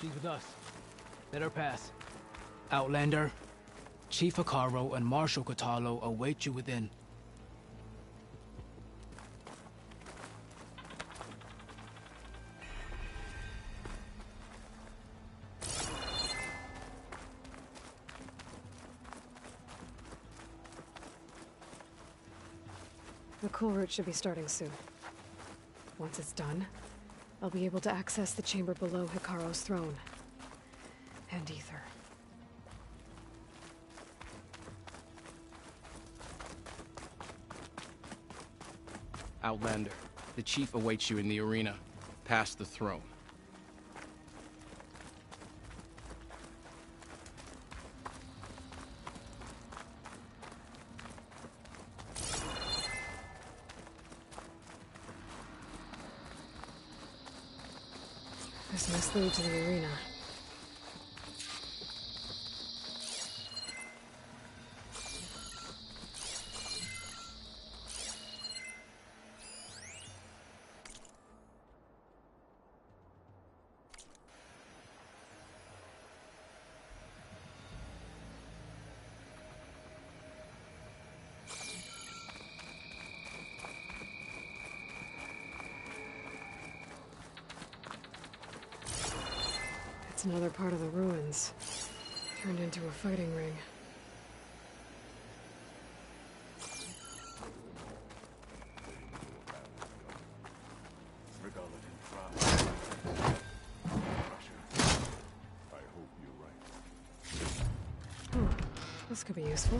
She's with us. Let her pass. Outlander, Chief Hikaru and Marshal Katalo await you within. The cool route should be starting soon. Once it's done, I'll be able to access the chamber below Hikaru's throne. And Ether. Outlander, the chief awaits you in the arena, past the throne. This must lead to the arena. Another part of the ruins, turned into a fighting ring. I hope you're right. Ooh, this could be useful.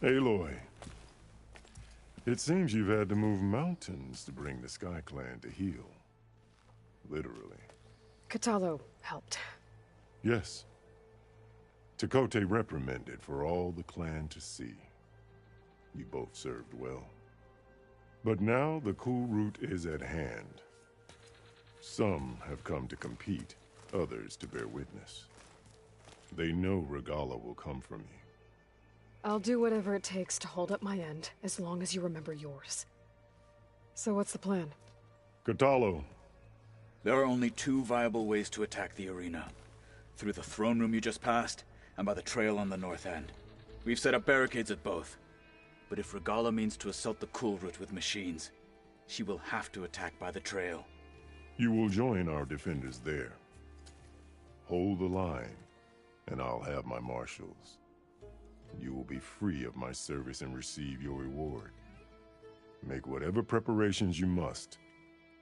Aloy, it seems you've had to move mountains to bring the Sky Clan to heel. Literally. Katalo helped. Yes. Tekote reprimanded for all the clan to see. You both served well. But now the cool route is at hand. Some have come to compete, others to bear witness. They know Regala will come from you. I'll do whatever it takes to hold up my end, as long as you remember yours. So what's the plan? Katalo. There are only two viable ways to attack the arena. Through the throne room you just passed, and by the trail on the north end. We've set up barricades at both. But if Regala means to assault the cool route with machines, she will have to attack by the trail. You will join our defenders there. Hold the line, and I'll have my marshals. You will be free of my service and receive your reward. Make whatever preparations you must.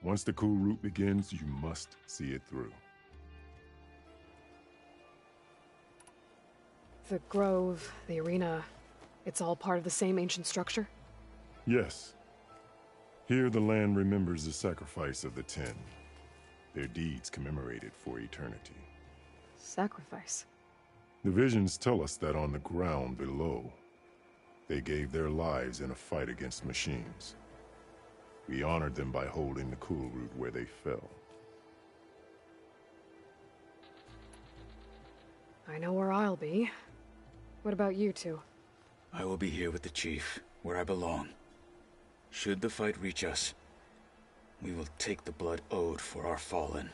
Once the cool route begins, you must see it through. The grove, the arena, it's all part of the same ancient structure? Yes. Here the land remembers the sacrifice of the 10. Their deeds commemorated for eternity. Sacrifice? The visions tell us that on the ground below, they gave their lives in a fight against machines. We honored them by holding the cool route where they fell. I know where I'll be. What about you two? I will be here with the chief, where I belong. Should the fight reach us, we will take the blood owed for our fallen.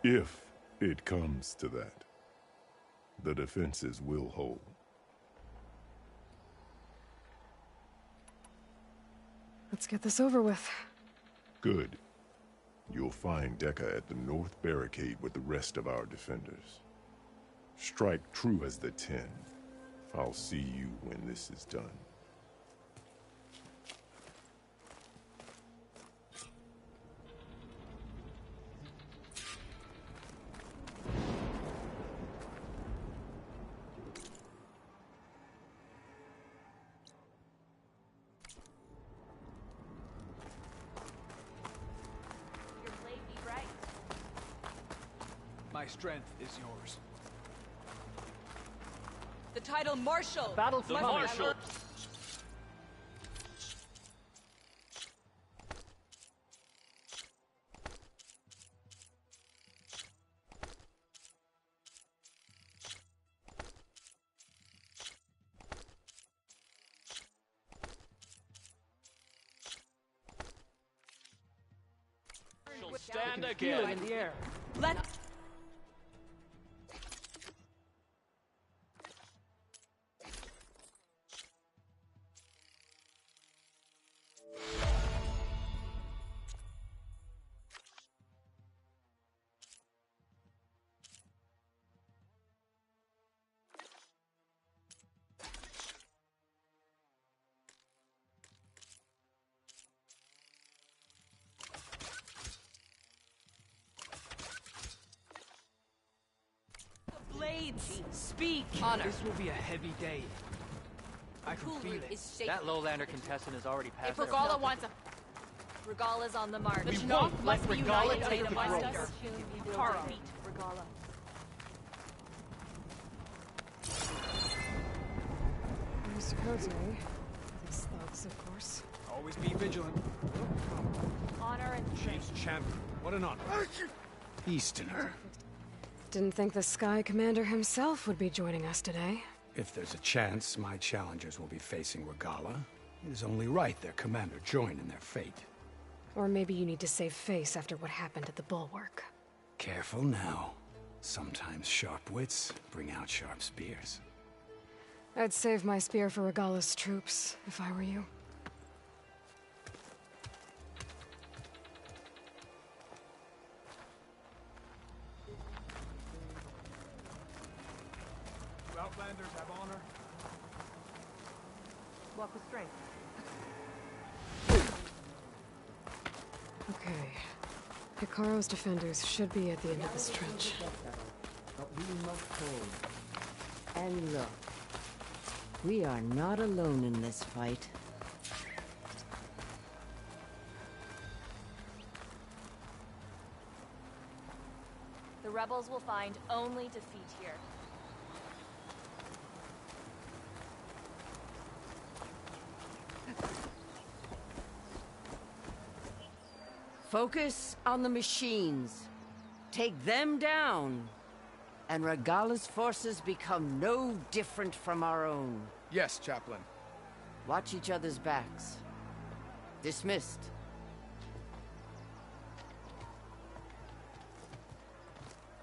If It comes to that. The defenses will hold. Let's get this over with. Good. You'll find Deca at the north barricade with the rest of our defenders. Strike true as the 10. I'll see you when this is done. My strength is yours. The title Marshal. Battle The Marshal. Stand again. In the air. Let blades speak. Honor. This will be a heavy day. I can Cool feel route it. is shaking. That lowlander contestant has already passed. If Regala wants a... Regala's on the march. We won't let Regala take the throne. Kara. Regala. Mr. Cote. These thugs, of course. Always be vigilant. Honor and Chief's champion. What an honor. Easterner. Didn't think the Sky Commander himself would be joining us today. If there's a chance my challengers will be facing Regala, it is only right their commander join in their fate. Or maybe you need to save face after what happened at the Bulwark. Careful now. Sometimes sharp wits bring out sharp spears. I'd save my spear for Regala's troops, if I were you. Outlanders have honor. walk with strength. Okay. Hikaro's defenders should be at the end of this trench. But we must hold. And look, we are not alone in this fight. The rebels will find only defeat here. Focus on the machines. Take them down. And Regala's forces become no different from our own. Yes, Chaplain. Watch each other's backs. Dismissed.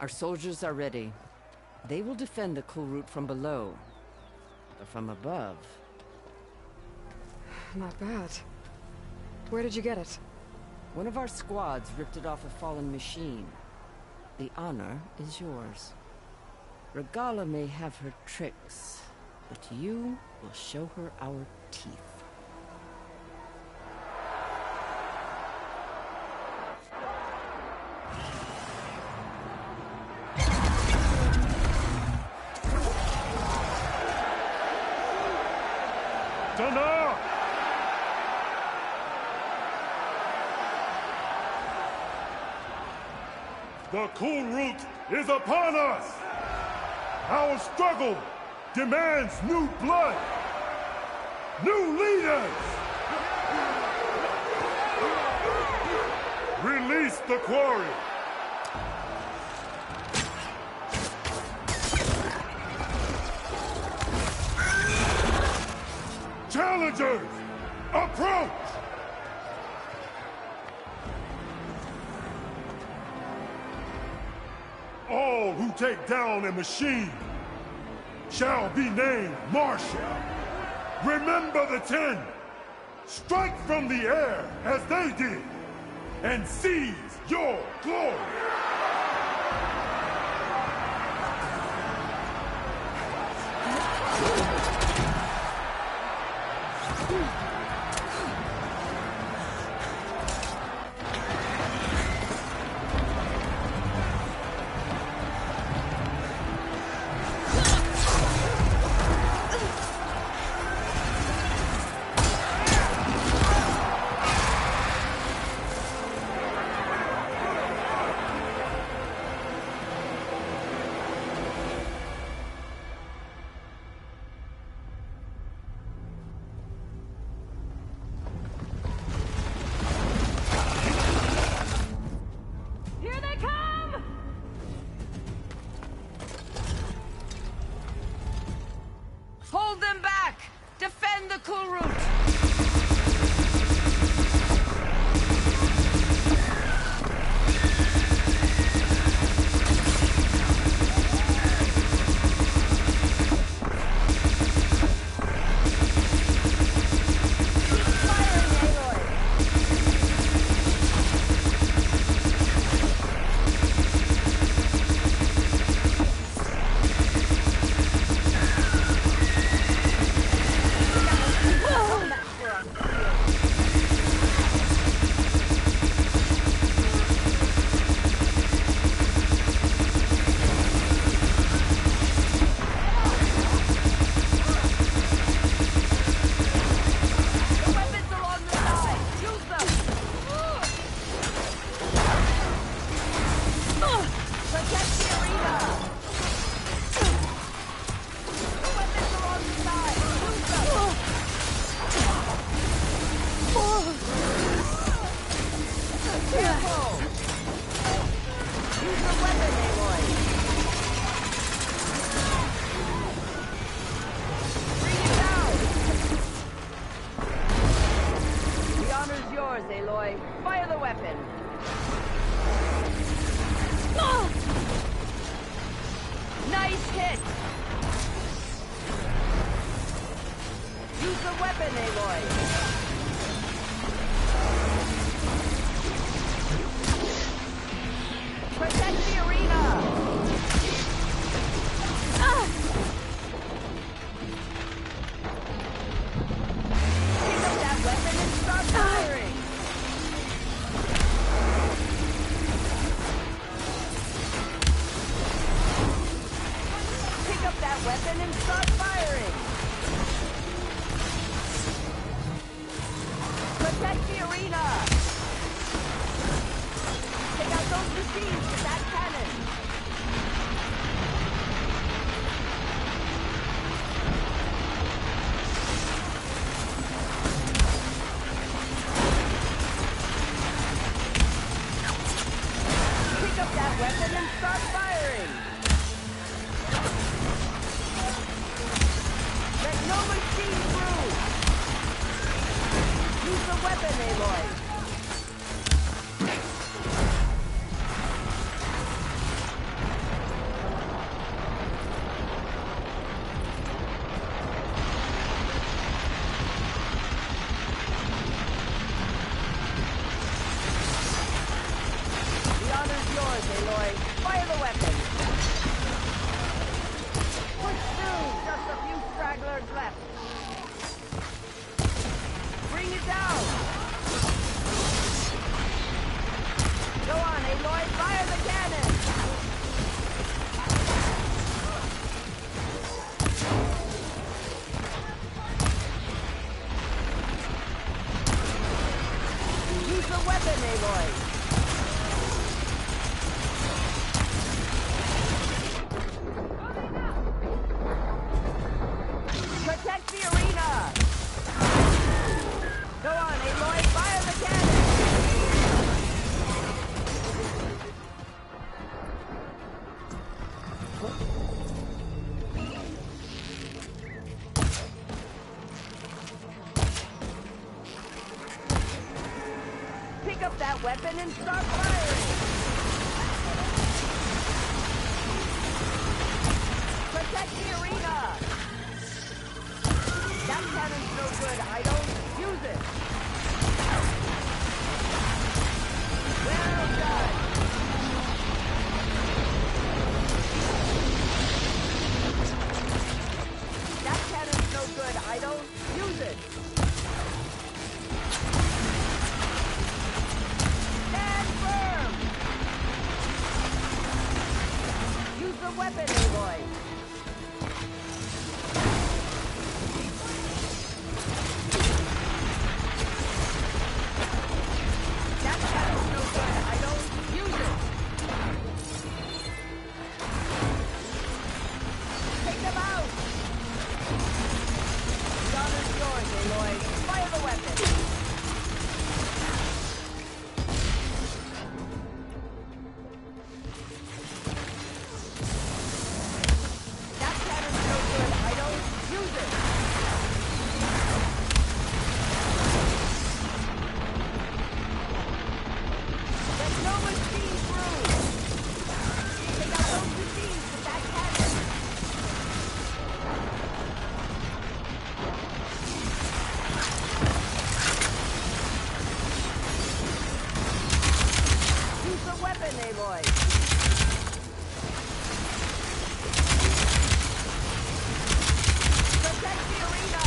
Our soldiers are ready. They will defend the cool route from below. But from above... Not bad. Where did you get it? One of our squads ripped it off a fallen machine. The honor is yours. Regala may have her tricks, but you will show her our teeth. Dana! The cool route is upon us! Our struggle demands new blood! New leaders! Release the quarry! Challengers, approach! all who take down a machine shall be named Marshal. Remember the 10. Strike from the air as they did, and seize your glory. Hold them back! Defend the cool route! Fire the weapon! Nice hit! Use the weapon, Aloy! Protect the arena! Pick up that weapon and start firing! Pick up that weapon and start firing! Protect the arena! Take out those machines with that cannon! Pick up that weapon and start firing! Let no machine through! Use the weapon, Aloy! The honor's yours, Aloy. Fire the weapon! Push through! Just a few stragglers left. Bring it down! Go on, Aloy, fire the cannon! Use the weapon, Aloy! Protect the arena! Go on, Aloy, fire the cannon! Pick up that weapon and start firing! weapon, Aloy! Protect the arena!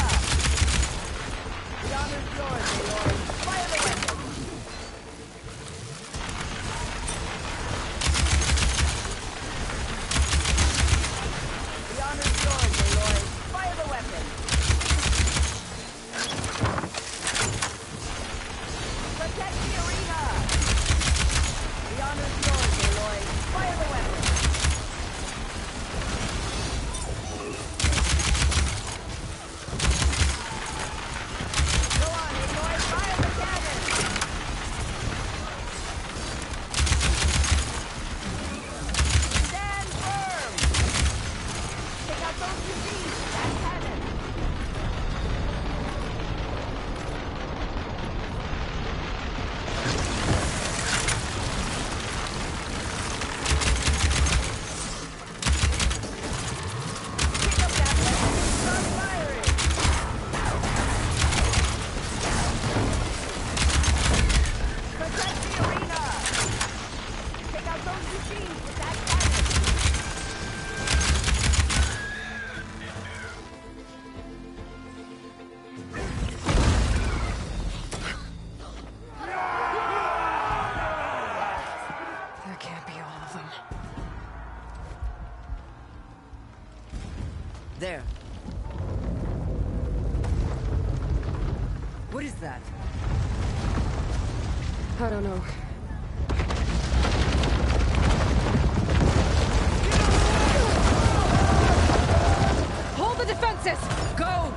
The honor's yours, Aloy. Fire the weapon! The honor's yours, Aloy. Fire the weapon! Protect the arena! The honor's yours, Aloy. Fire the weapon! Go on, Aloy. Fire the cannon! Stand firm! Take out those machines with that cannon! Pick up that weapon and start firing! Protect the arena! Take out those machines with that cannon! There can't be all of them. There. What is that? I don't know. Hold the defenses! Go!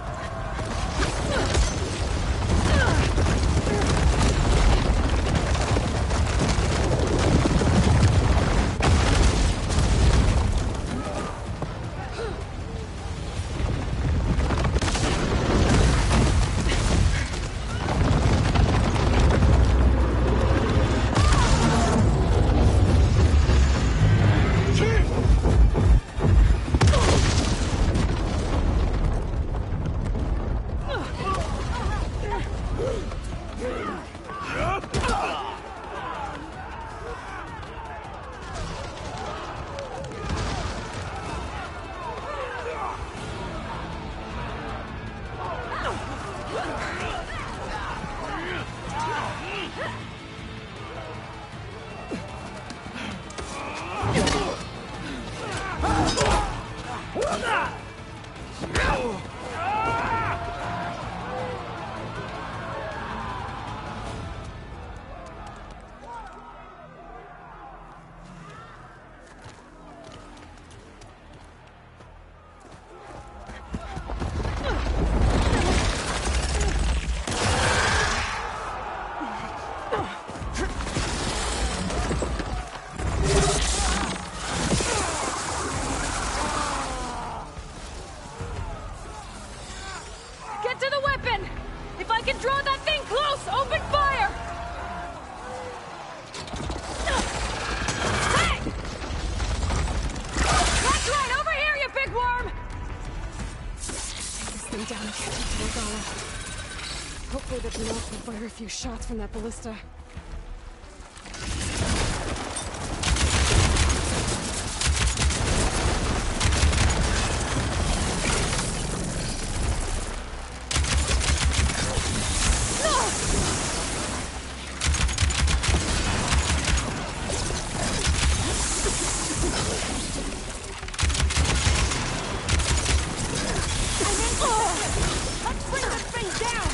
Get to the weapon! If I can draw that thing close, open fire! Hey! That's right! Over here, you big worm! Take this thing down and catch it to Regala. Hopefully the Gnomes can fire a few shots from that ballista. Let's bring this thing down!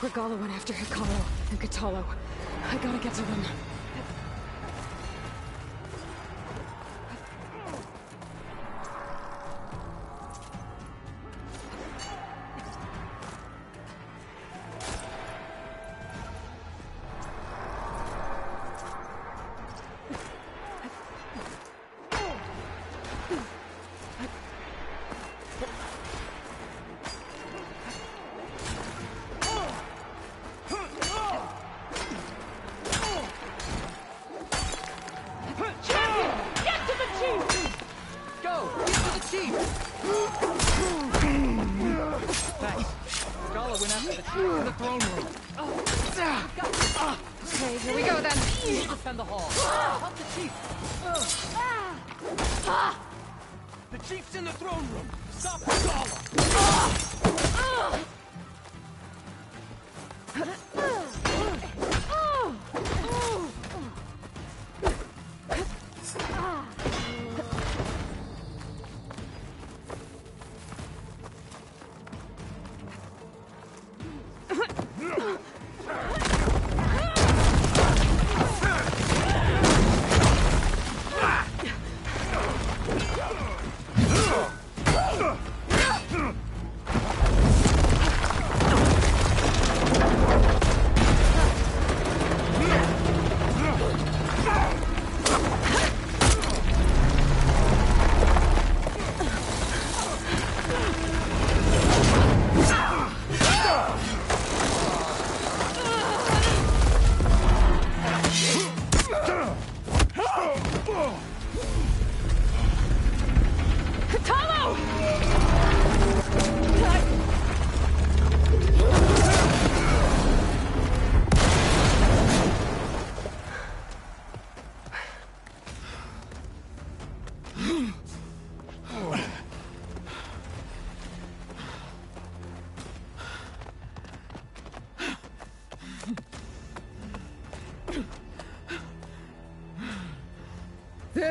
Regala went after Hikaru and Katalo. I gotta get to them. Okay, here we go then. Defend the hall. Help the chief. The chief's in the throne room. Stop Regala.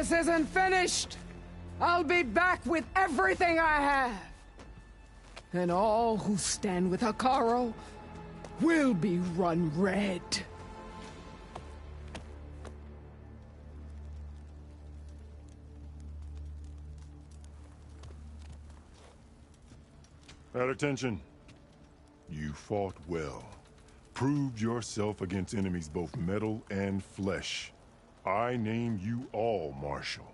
This isn't finished! I'll be back with everything I have! And all who stand with Hikaru will be run red. At attention. You fought well. Proved yourself against enemies both metal and flesh. I name you all Marshal.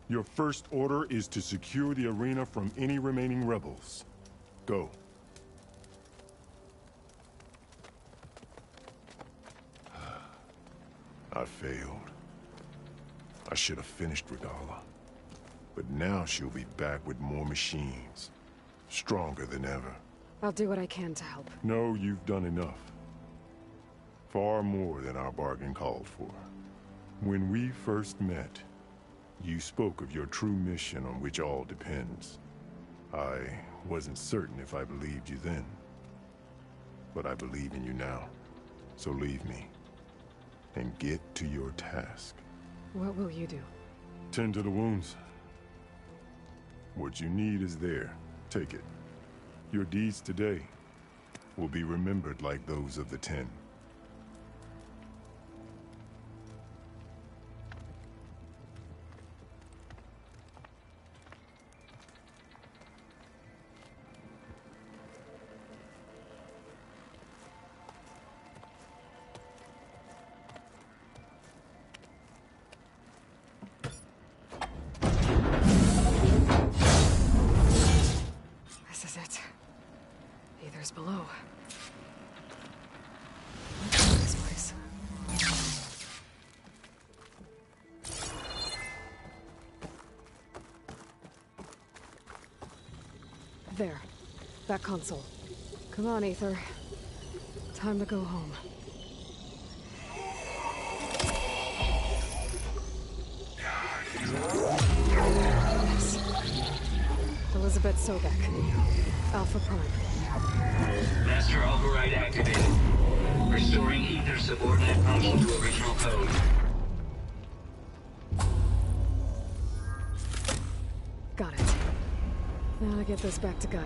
Your first order is to secure the arena from any remaining rebels. Go. I failed. I should have finished Regala. But now she'll be back with more machines. Stronger than ever. I'll do what I can to help. No, you've done enough. Far more than our bargain called for. When we first met, you spoke of your true mission on which all depends. I wasn't certain if I believed you then. But I believe in you now. So leave me. And get to your task. What will you do? Tend to the wounds. What you need is there. Take it. Your deeds today will be remembered like those of the 10. This is it. Aether's below. This place. There. That console. Come on, Aether. Time to go home. Yes. Elizabeth Sobek. Alpha Prime. Master override activated. Restoring Ether subordinate function to original code. Got it. Now to get this back to Gaia.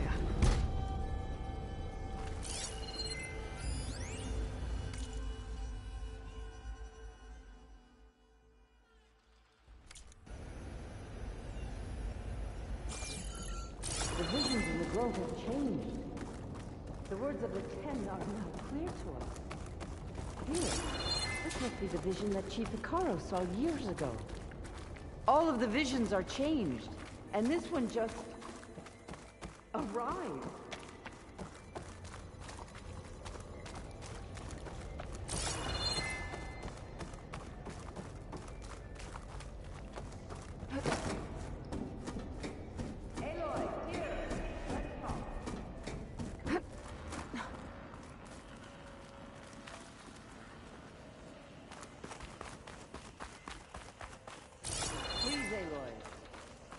The visions in the grove have changed. The words of the 10 are now clear to us. Here, this must be the vision that Chief Hikaru saw years ago. All of the visions are changed, and this one just arrived.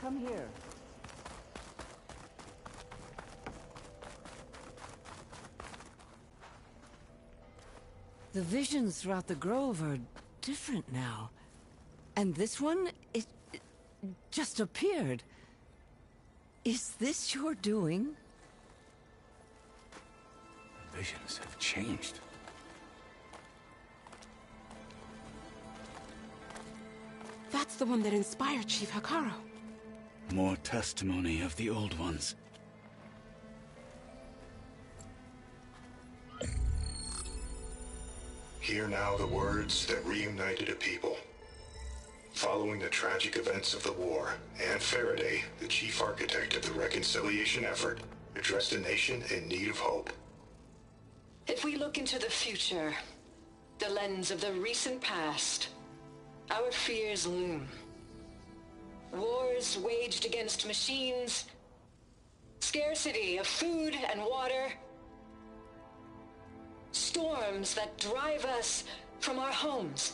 Come here. The visions throughout the grove are different now. And this one, it just appeared. Is this your doing? Visions have changed. That's the one that inspired Chief Hikaru. More testimony of the old ones. Hear now the words that reunited a people. Following the tragic events of the war, Anne Faraday, the chief architect of the reconciliation effort, addressed a nation in need of hope. If we look into the future, the lens of the recent past, our fears loom. Wars waged against machines, scarcity of food and water, storms that drive us from our homes.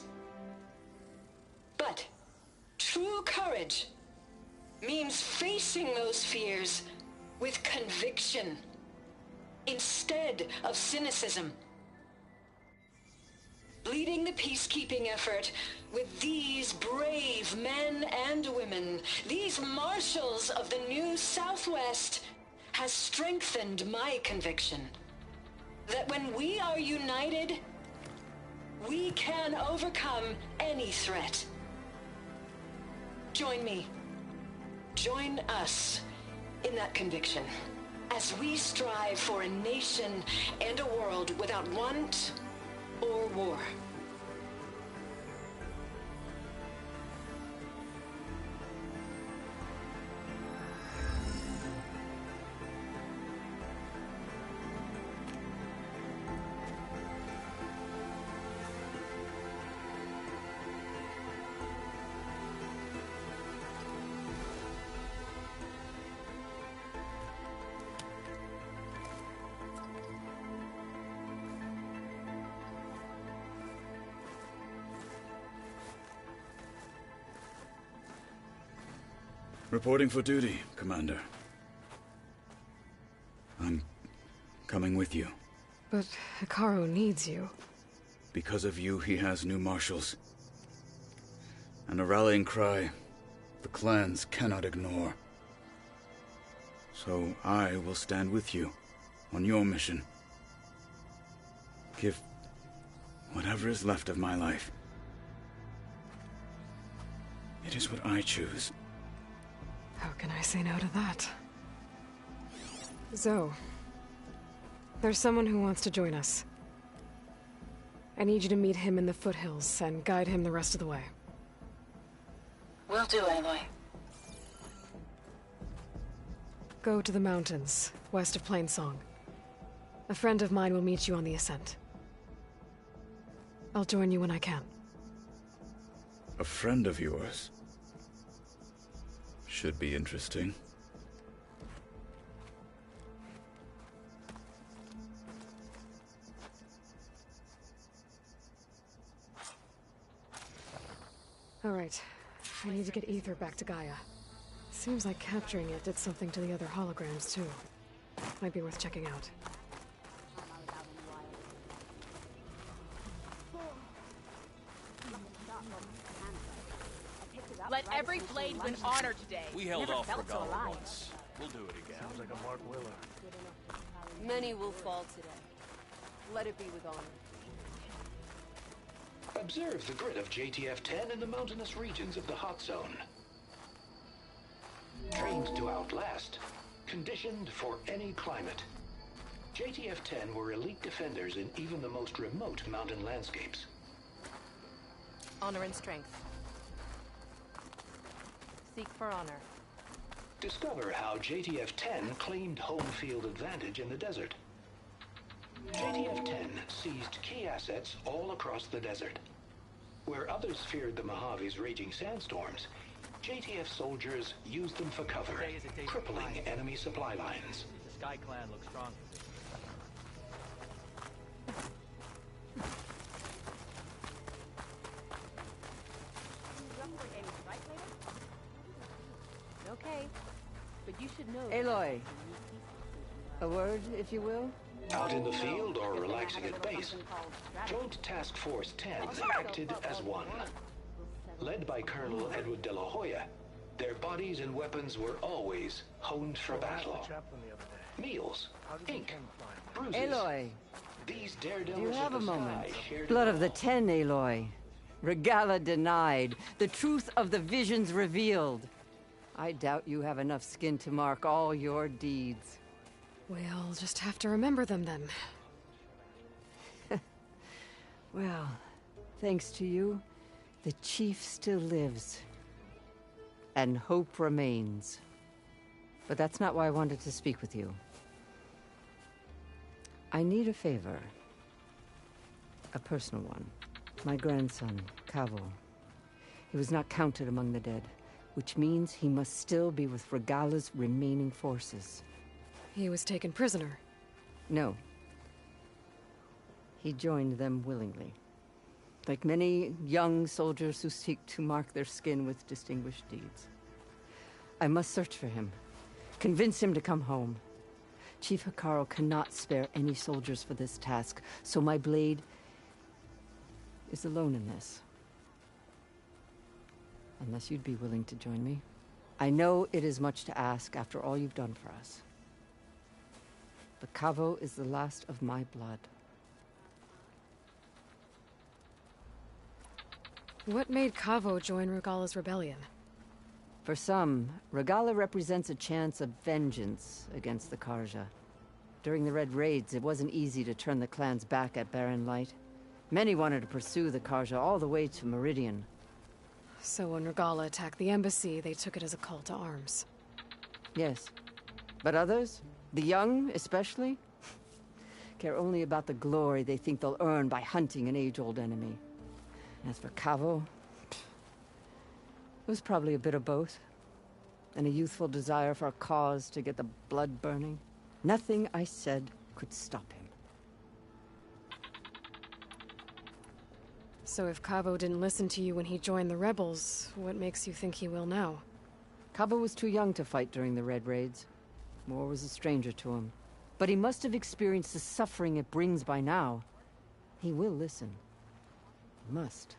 But true courage means facing those fears with conviction instead of cynicism. leading the peacekeeping effort with these brave men and women, these marshals of the new Southwest, has strengthened my conviction that when we are united, we can overcome any threat. Join me. Join us in that conviction as we strive for a nation and a world without want or war. Reporting for duty, Commander. I'm coming with you. But Hikaru needs you. Because of you, he has new marshals. And a rallying cry the clans cannot ignore. So I will stand with you on your mission. Give whatever is left of my life. It is what I choose. How can I say no to that? Zoe, there's someone who wants to join us. I need you to meet him in the foothills and guide him the rest of the way. Will do, Aloy. Go to the mountains, west of Plainsong. A friend of mine will meet you on the ascent. I'll join you when I can. A friend of yours? Should be interesting. All right. I need to get Ether back to Gaia. Seems like capturing it did something to the other holograms, too. Might be worth checking out. Let every blade win honor today. We held off Regala once. We'll do it again. Sounds like a Mark Willer. Many will fall today. Let it be with honor. Observe the grid of JTF-10 in the mountainous regions of the hot zone. Trained to outlast, conditioned for any climate. JTF-10 were elite defenders in even the most remote mountain landscapes. Honor and strength. Seek for honor. Discover how JTF-10 claimed home field advantage in the desert. JTF-10 seized key assets all across the desert. Where others feared the Mojave's raging sandstorms, JTF soldiers used them for cover, crippling enemy supply lines. The Sky Clan looks strong. Okay, but you should know... Aloy, a word, if you will? Out in the field or relaxing at base, Joint Task Force 10 acted as one. Led by Colonel Edward de la Hoya, their bodies and weapons were always honed for battle. Meals, ink, bruises. Aloy, these daredevils do you have a moment? shared Blood of the Ten, Aloy. Regala denied. The truth of the visions revealed. I doubt you have enough skin to mark all your deeds. We'll just have to remember them then. Well, thanks to you, the Chief still lives. And hope remains. But that's not why I wanted to speak with you. I need a favor. A personal one. My grandson, Cavo. He was not counted among the dead, which means he must still be with Regala's remaining forces. He was taken prisoner. No. He joined them willingly. Like many young soldiers who seek to mark their skin with distinguished deeds. I must search for him. Convince him to come home. Chief Hikaru cannot spare any soldiers for this task, so my blade is alone in this. Unless you'd be willing to join me. I know it is much to ask after all you've done for us. But Cavo is the last of my blood. What made Cavo join Regala's rebellion? For some, Regala represents a chance of vengeance against the Karja. During the Red Raids, it wasn't easy to turn the clans back at Barren Light. Many wanted to pursue the Karja all the way to Meridian. So when Regala attacked the embassy, they took it as a call to arms. Yes. But others, the young especially, care only about the glory they think they'll earn by hunting an age-old enemy. As for Cavo, it was probably a bit of both. And a youthful desire for a cause to get the blood burning. Nothing I said could stop him. So if Cavo didn't listen to you when he joined the rebels, what makes you think he will now? Cavo was too young to fight during the Red Raids. War was a stranger to him. But he must have experienced the suffering it brings by now. He will listen. He must.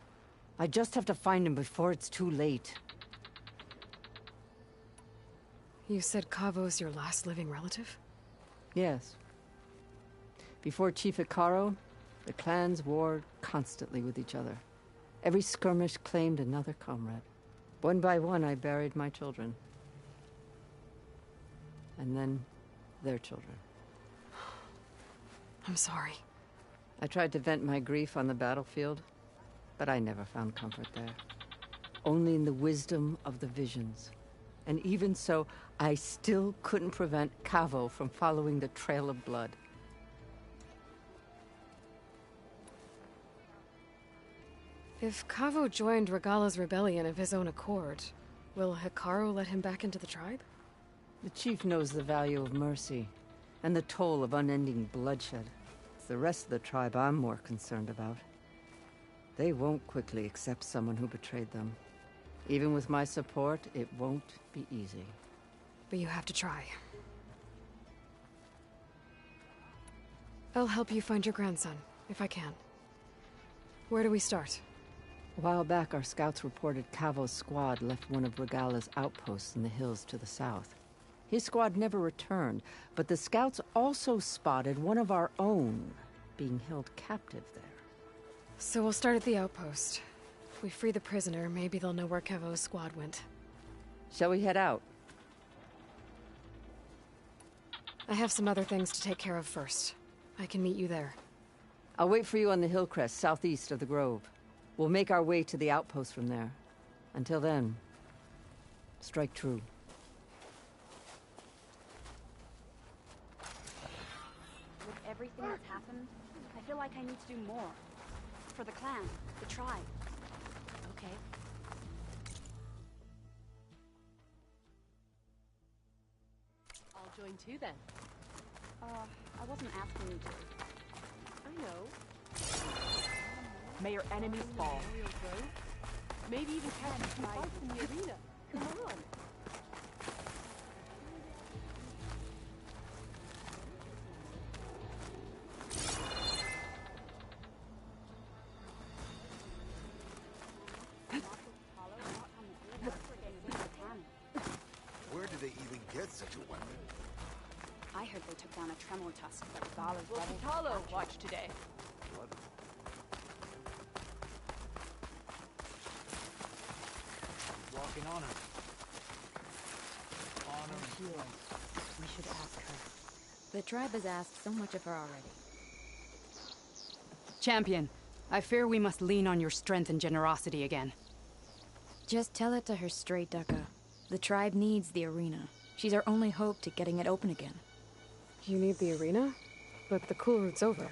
I just have to find him before it's too late. You said Cavo's your last living relative? Yes. Before Chief Hikaru, the clans warred constantly with each other. Every skirmish claimed another comrade. One by one, I buried my children. And then, their children. I'm sorry. I tried to vent my grief on the battlefield, but I never found comfort there. Only in the wisdom of the visions. And even so, I still couldn't prevent Cavo from following the trail of blood. If Cavo joined Regala's rebellion of his own accord, will Hikaru let him back into the tribe? The chief knows the value of mercy, and the toll of unending bloodshed. It's the rest of the tribe I'm more concerned about. They won't quickly accept someone who betrayed them. Even with my support, it won't be easy. But you have to try. I'll help you find your grandson, if I can. Where do we start? A while back, our scouts reported Cavo's squad left one of Regala's outposts in the hills to the south. His squad never returned, but the scouts also spotted one of our own being held captive there. So we'll start at the outpost. If we free the prisoner, maybe they'll know where Cavo's squad went. Shall we head out? I have some other things to take care of first. I can meet you there. I'll wait for you on the hill crest southeast of the grove. We'll make our way to the outpost from there. Until then, strike true. With everything that's happened, I feel like I need to do more. For the clan, the tribe. Okay. I'll join too then. I wasn't asking you to. I know. May your enemies fall. Maybe even catch some fights in the arena. Come on. Where do they even get such a weapon? I heard they took down a tremor tusk that Regala's Will Kitalo watch today? Walking on her. Honor. We should ask her. The tribe has asked so much of her already. Champion, I fear we must lean on your strength and generosity again. Just tell it to her straight, Ducka. The tribe needs the arena. She's our only hope to getting it open again. You need the arena? But the cool route's over.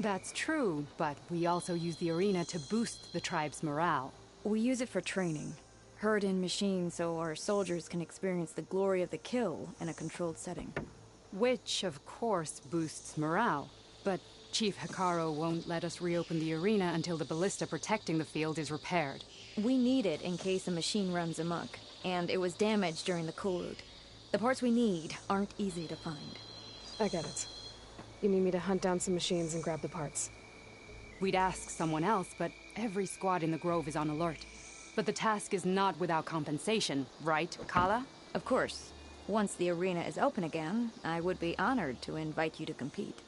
That's true, but we also use the arena to boost the tribe's morale. We use it for training. Herd in machines so our soldiers can experience the glory of the kill in a controlled setting. Which, of course, boosts morale. But Chief Hikaru won't let us reopen the arena until the ballista protecting the field is repaired. We need it in case a machine runs amok, and it was damaged during the cool route. The parts we need aren't easy to find. I get it. You need me to hunt down some machines and grab the parts. We'd ask someone else, but every squad in the Grove is on alert. But the task is not without compensation, right, Kala? Of course. Once the arena is open again, I would be honored to invite you to compete.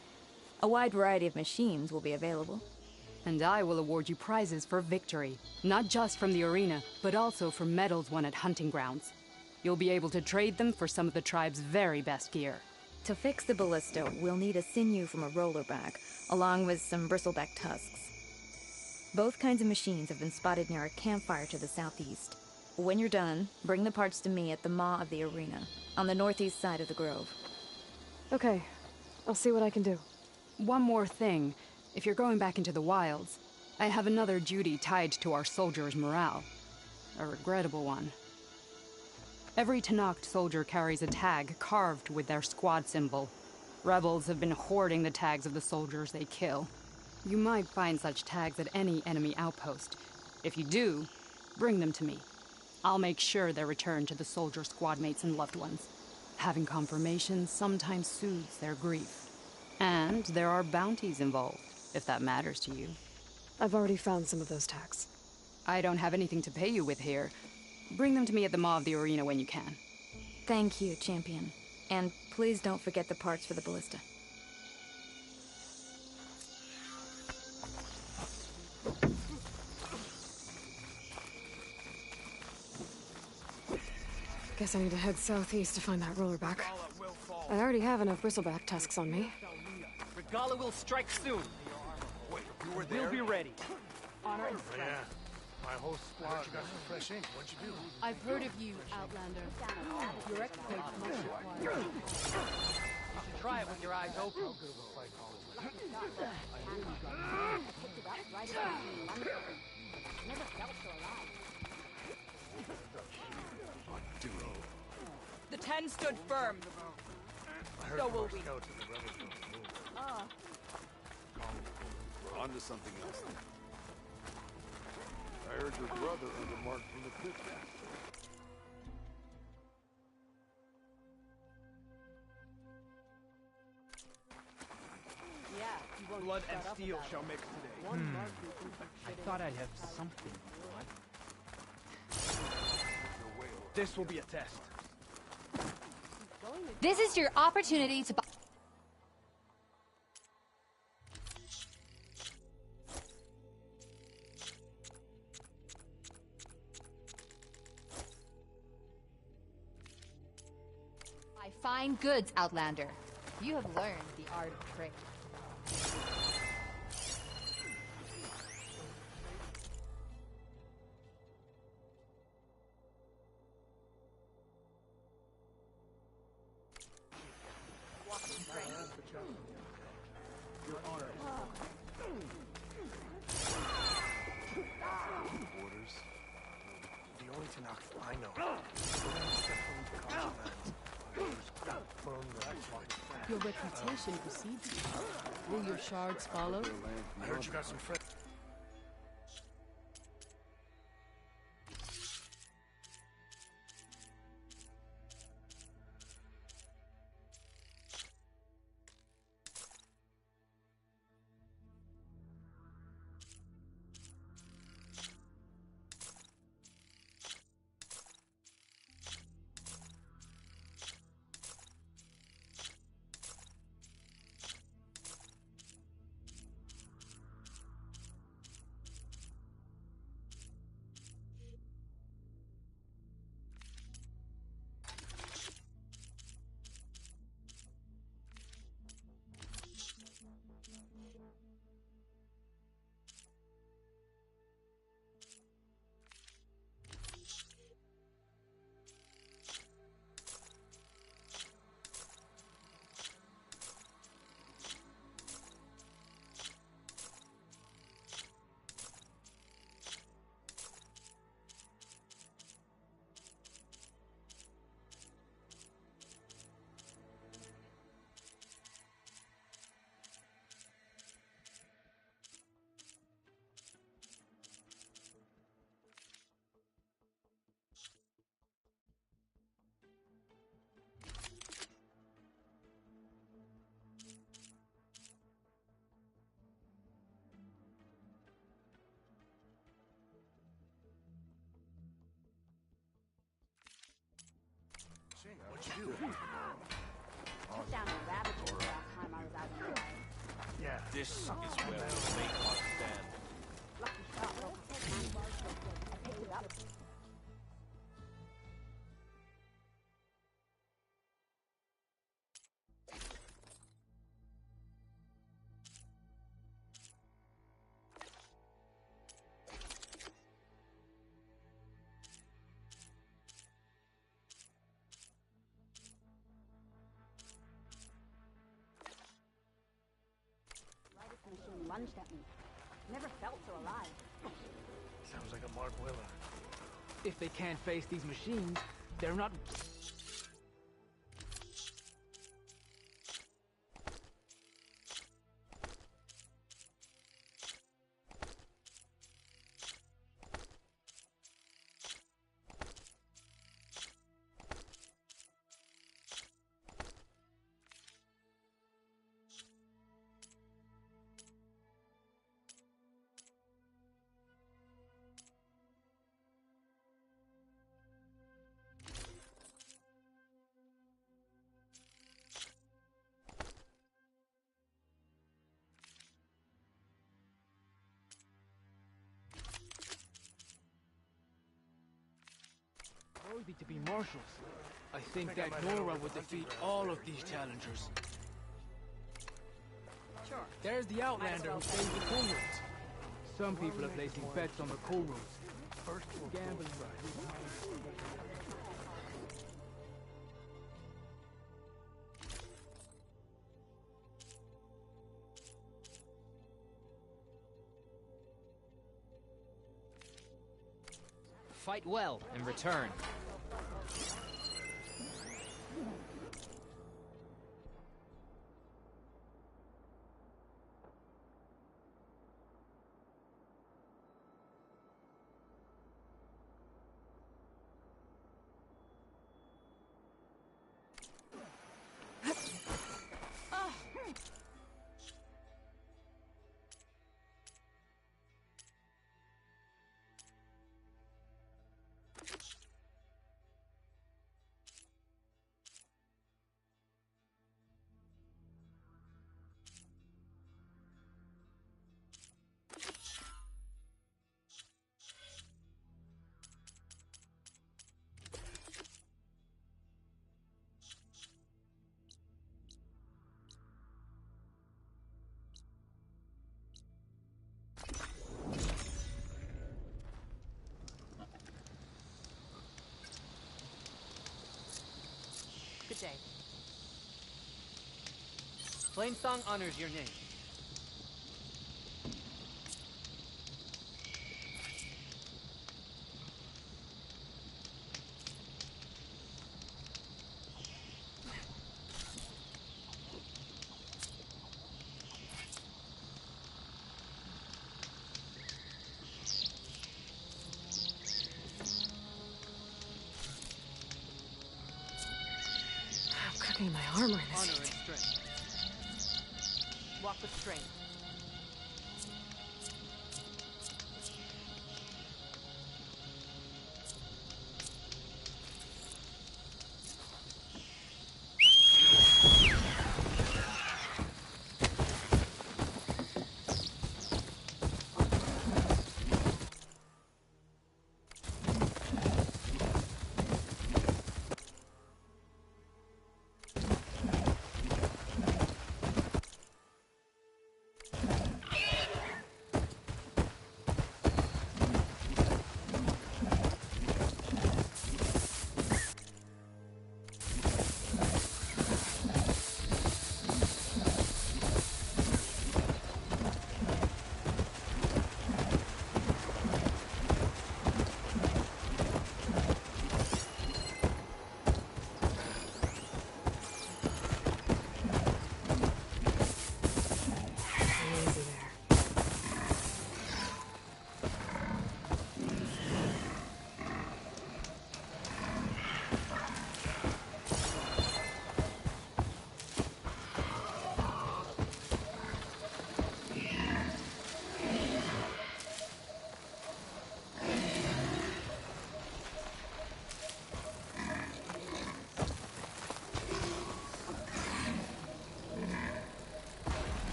A wide variety of machines will be available. And I will award you prizes for victory, not just from the arena, but also for medals won at hunting grounds. You'll be able to trade them for some of the tribe's very best gear. To fix the ballista, we'll need a sinew from a rollerback, along with some bristleback tusks. Both kinds of machines have been spotted near a campfire to the southeast. When you're done, bring the parts to me at the maw of the arena, on the northeast side of the grove. Okay, I'll see what I can do. One more thing. If you're going back into the wilds, I have another duty tied to our soldiers' morale. A regrettable one. Every Tenakth soldier carries a tag carved with their squad symbol. Rebels have been hoarding the tags of the soldiers they kill. You might find such tags at any enemy outpost. If you do, bring them to me. I'll make sure they're returned to the soldier squad mates and loved ones. Having confirmation sometimes soothes their grief. And there are bounties involved, if that matters to you. I've already found some of those tags. I don't have anything to pay you with here. Bring them to me at the maw of the arena when you can. Thank you, champion. And please don't forget the parts for the ballista. Guess I need to head southeast to find that rollerback. I already have enough bristleback tusks on me. Regala will strike soon. Wait, you were there? We'll be ready. Honor and strength. Yeah. My whole squad. You got some fresh ink. What'd you do? I've heard of you, Outlander. Your exploits must require. You should try it with your eyes open. The 10 stood firm. So will we. We're on to something else. I heard your brother earned a mark from the pit. Yeah, you won't Blood shut and up steel about shall it. mix today. One mark we can I thought I'd have something. This will be a test. This is your opportunity to buy. Fine goods, Outlander. You have learned the art of trade. Orders. The only Tenakth I know. Your reputation precedes you. Will your shards follow? I heard you got some friends. This is where we make our stand. Machine lunged at me. Never felt so alive. Sounds like a Mark Willer. If they can't face these machines, they're not... Worthy to be marshals. I think that Nora would defeat all of these challengers. Sure. There's the Outlander who saves the cool routes. Some people are placing bets on the cool routes. First gambling right. Fight well and return. Good day. Plainsong honors your name. Cooking my armor in this Honor heat. and strength. Walk with strength.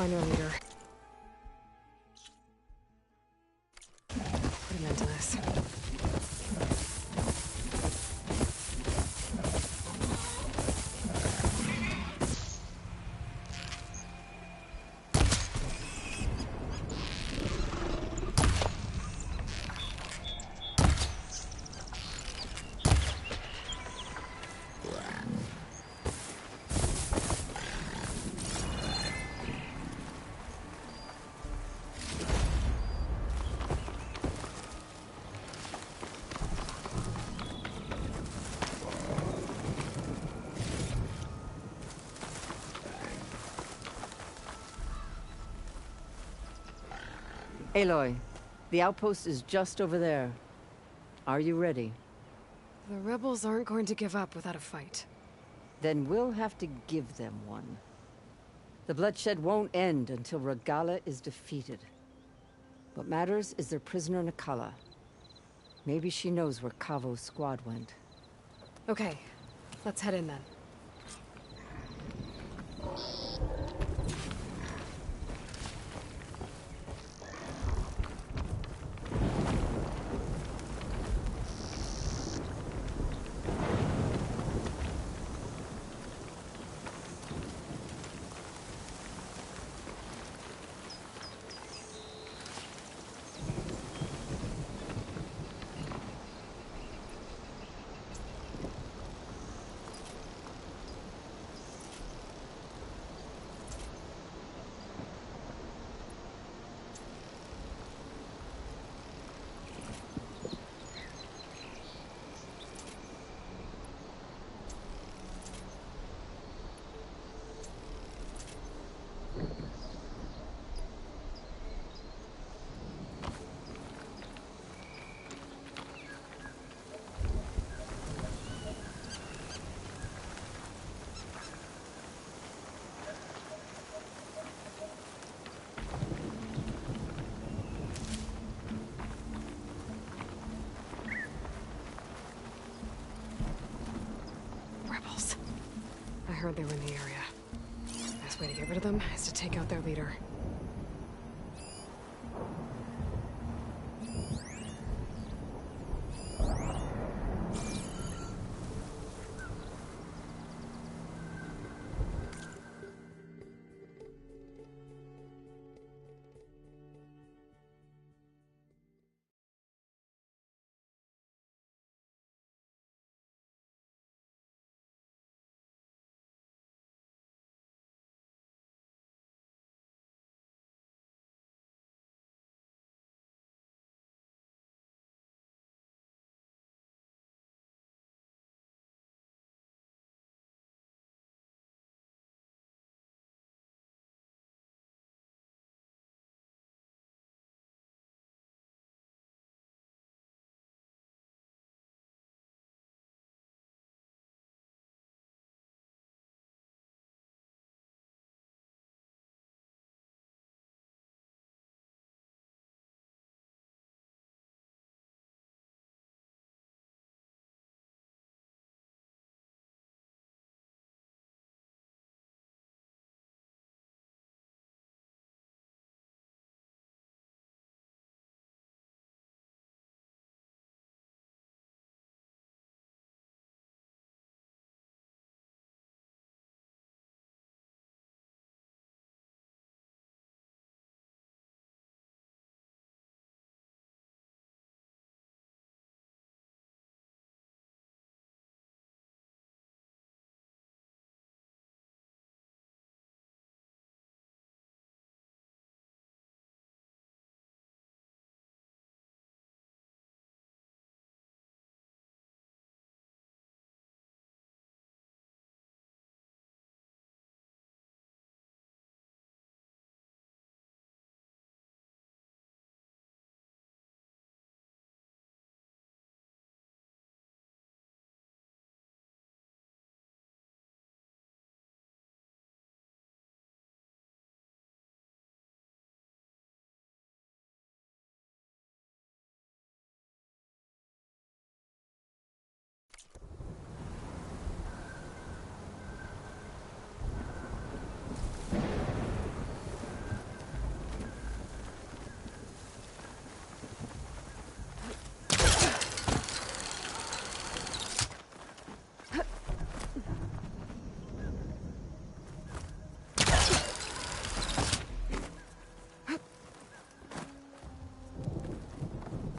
find their leader. Put an end to this. Aloy, the outpost is just over there. Are you ready? The rebels aren't going to give up without a fight. Then we'll have to give them one. The bloodshed won't end until Regala is defeated. What matters is their prisoner Nakala. Maybe she knows where Kavo's squad went. Okay, let's head in then. I heard they were in the area. Best way to get rid of them is to take out their leader.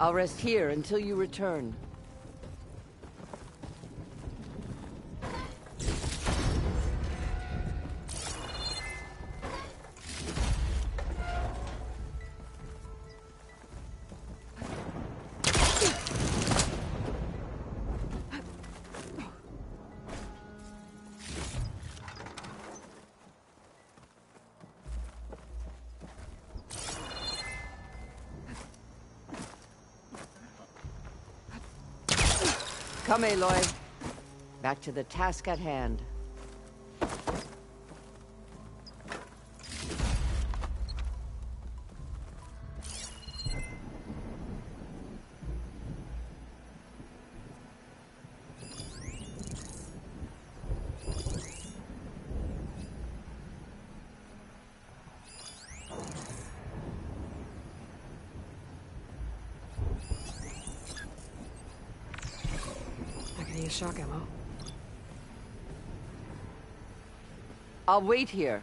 I'll rest here until you return. Come, Aloy. Back to the task at hand. Shock ammo. I'll wait here.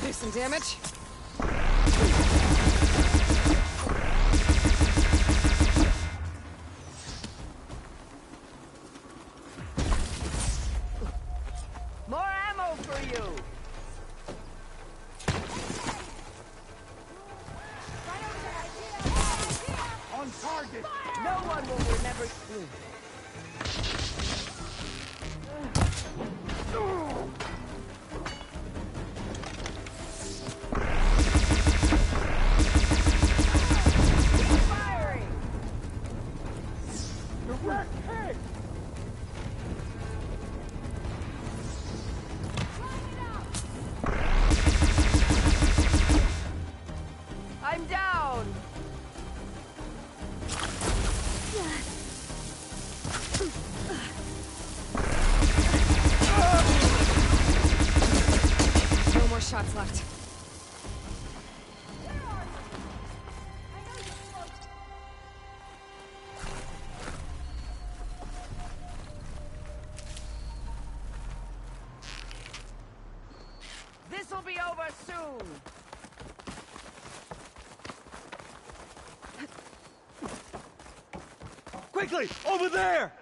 Do some damage. More ammo for you. On target. No one will remember you. Shots left. This'll be over soon. Quickly, over there!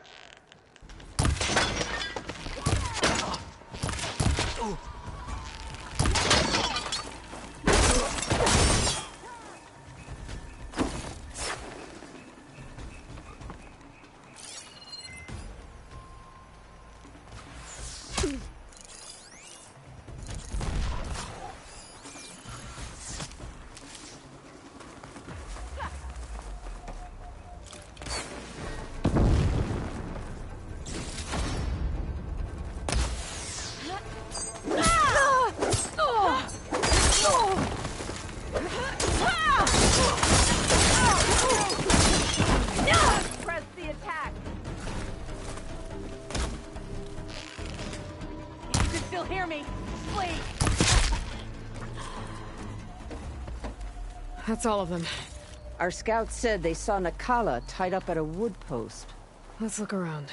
Hear me, please. That's all of them. Our scouts said they saw Nakala tied up at a wood post. Let's look around.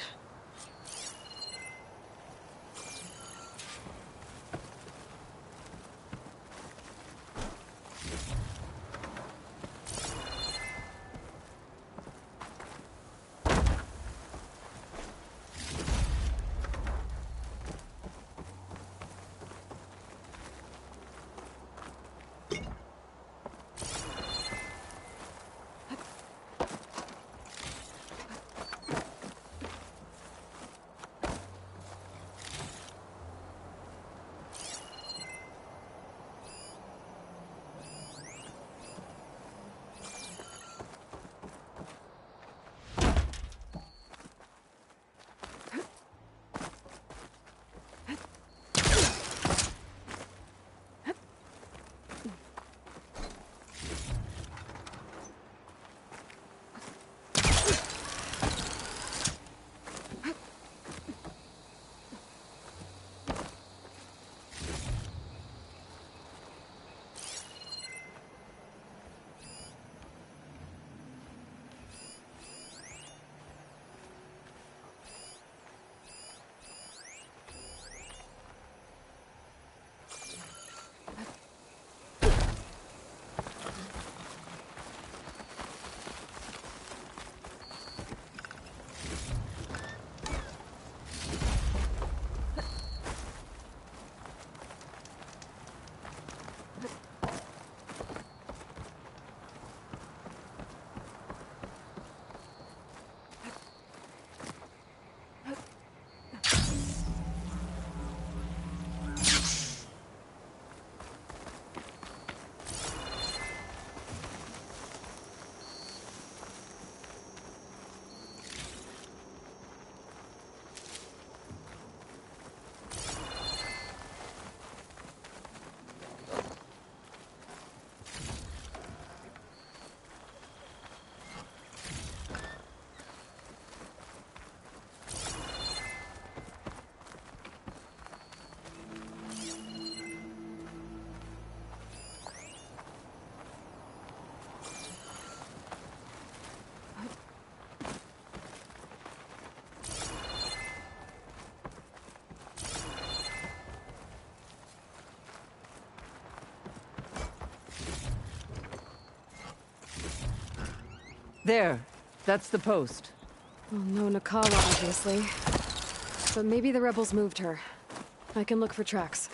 There. That's the post. Well, no Nakala, obviously. But maybe the rebels moved her. I can look for tracks.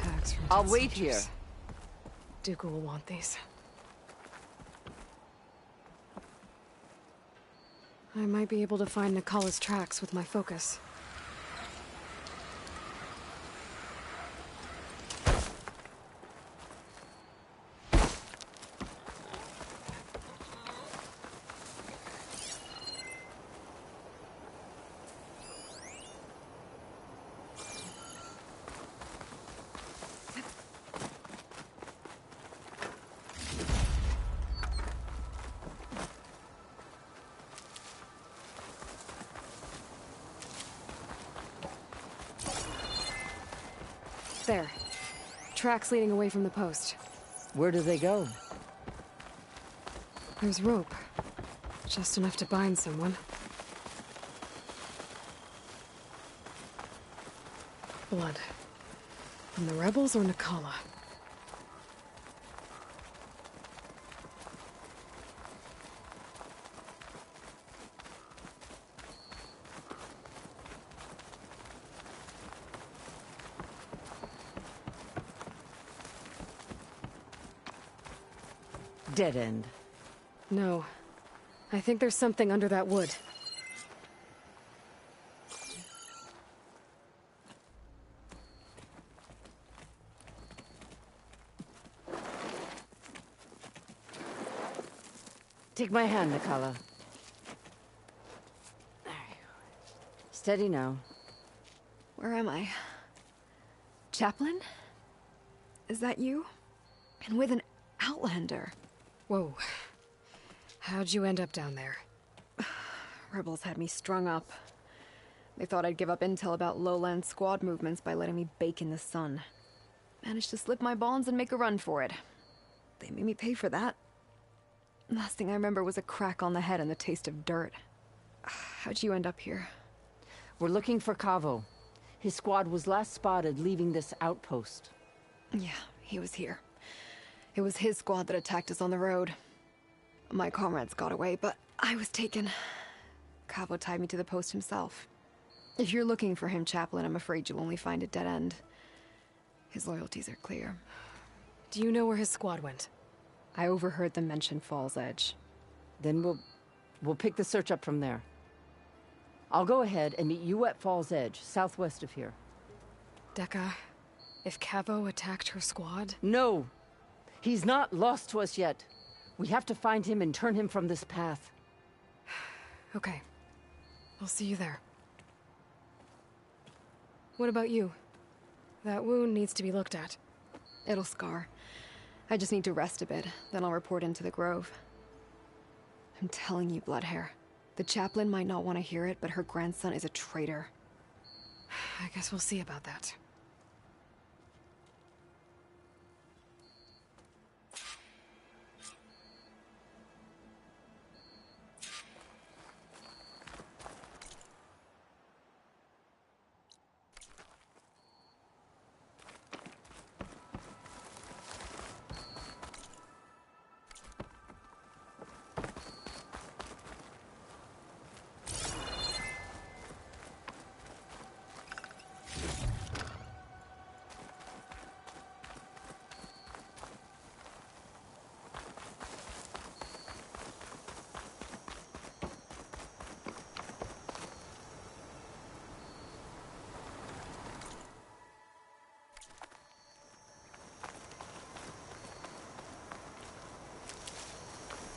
Tags from I'll dead wait soldiers. here. Dooku will want these. I might be able to find Nakala's tracks with my focus. There. Tracks leading away from the post. Where do they go? There's rope. Just enough to bind someone. Blood. From the rebels or Nakala? Dead end. No. I think there's something under that wood. Take my hand, Nakala. Steady now. Where am I? Chaplain? Is that you? And with an Outlander. Whoa. How'd you end up down there? Rebels had me strung up. They thought I'd give up intel about lowland squad movements by letting me bake in the sun. Managed to slip my bonds and make a run for it. They made me pay for that. Last thing I remember was a crack on the head and the taste of dirt. How'd you end up here? We're looking for Cavo. His squad was last spotted leaving this outpost. Yeah, he was here. It was his squad that attacked us on the road. My comrades got away, but I was taken. Cavo tied me to the post himself. If you're looking for him, Chaplain, I'm afraid you'll only find a dead end. His loyalties are clear. Do you know where his squad went? I overheard them mention Fall's Edge. Then we'll pick the search up from there. I'll go ahead and meet you at Fall's Edge, southwest of here. Dekka, if Cavo attacked her squad? No! He's not lost to us yet. We have to find him and turn him from this path. Okay. I'll see you there. What about you? That wound needs to be looked at. It'll scar. I just need to rest a bit, then I'll report into the Grove. I'm telling you, Bloodhair. The chaplain might not want to hear it, but her grandson is a traitor. I guess we'll see about that.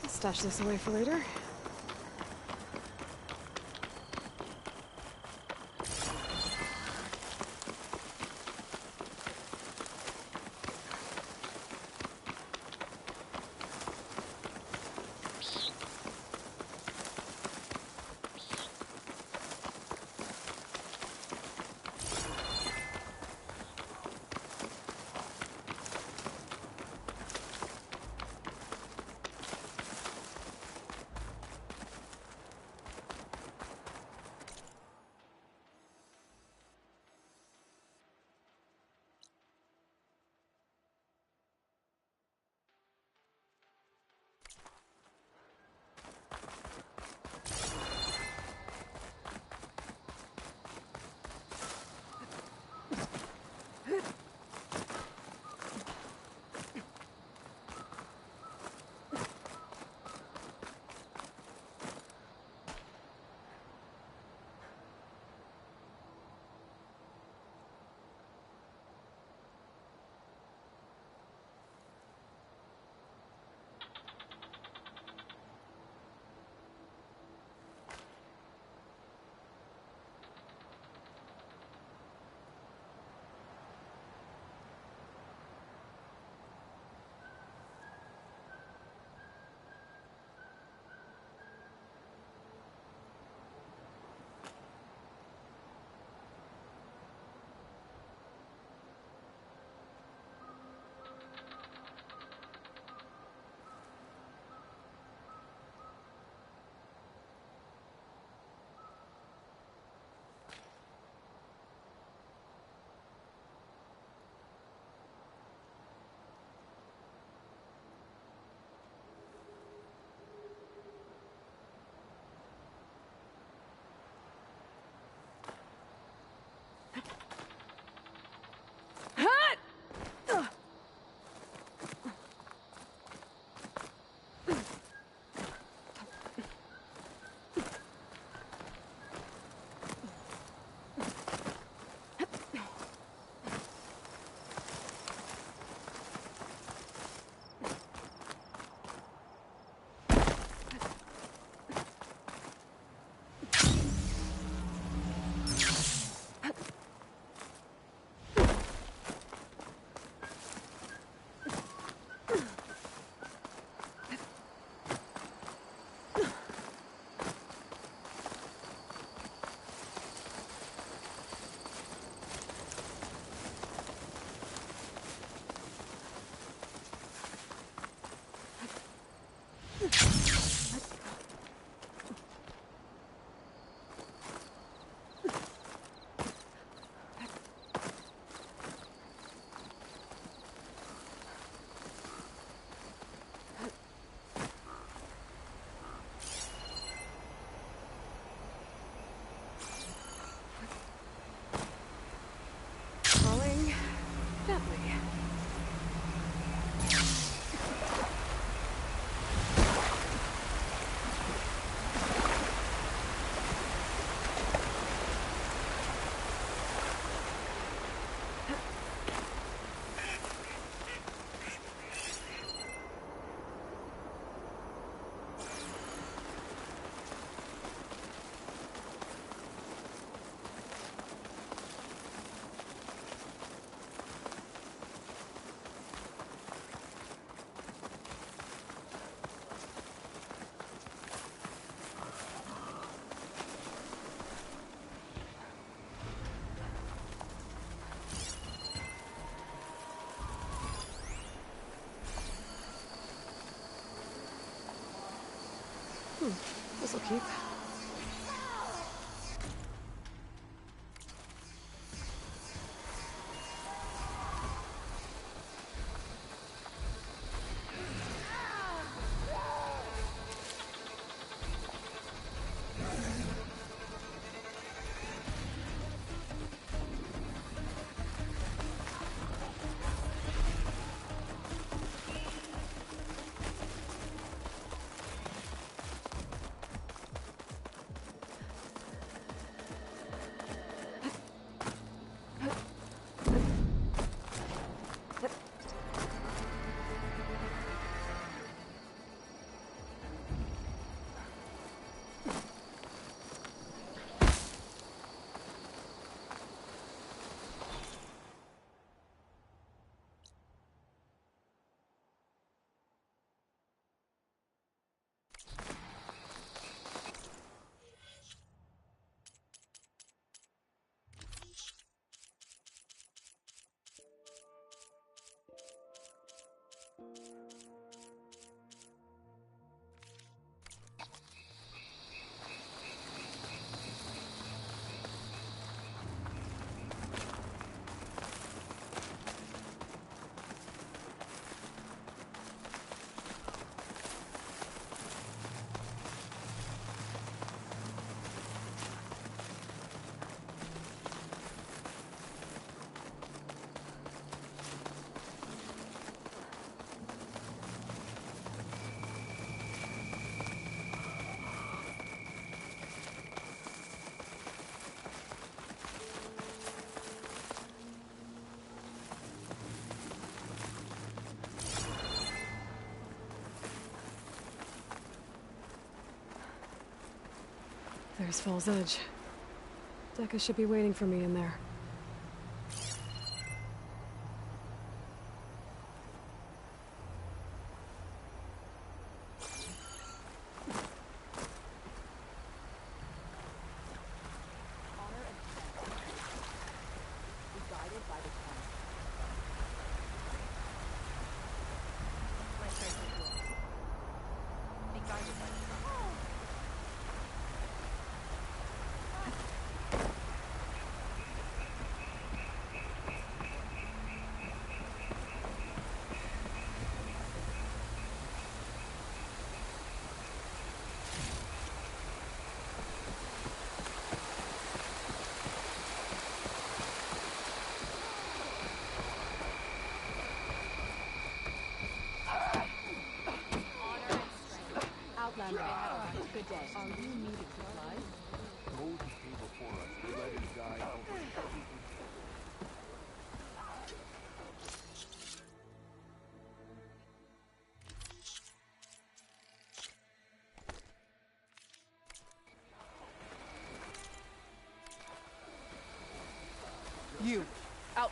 Stash this away for later. Crawling gently. This'll keep. There's Fall's Edge. Decca should be waiting for me in there. Outlander, good day. Are you needing supplies? Those who came before us, they let him die over. You, out.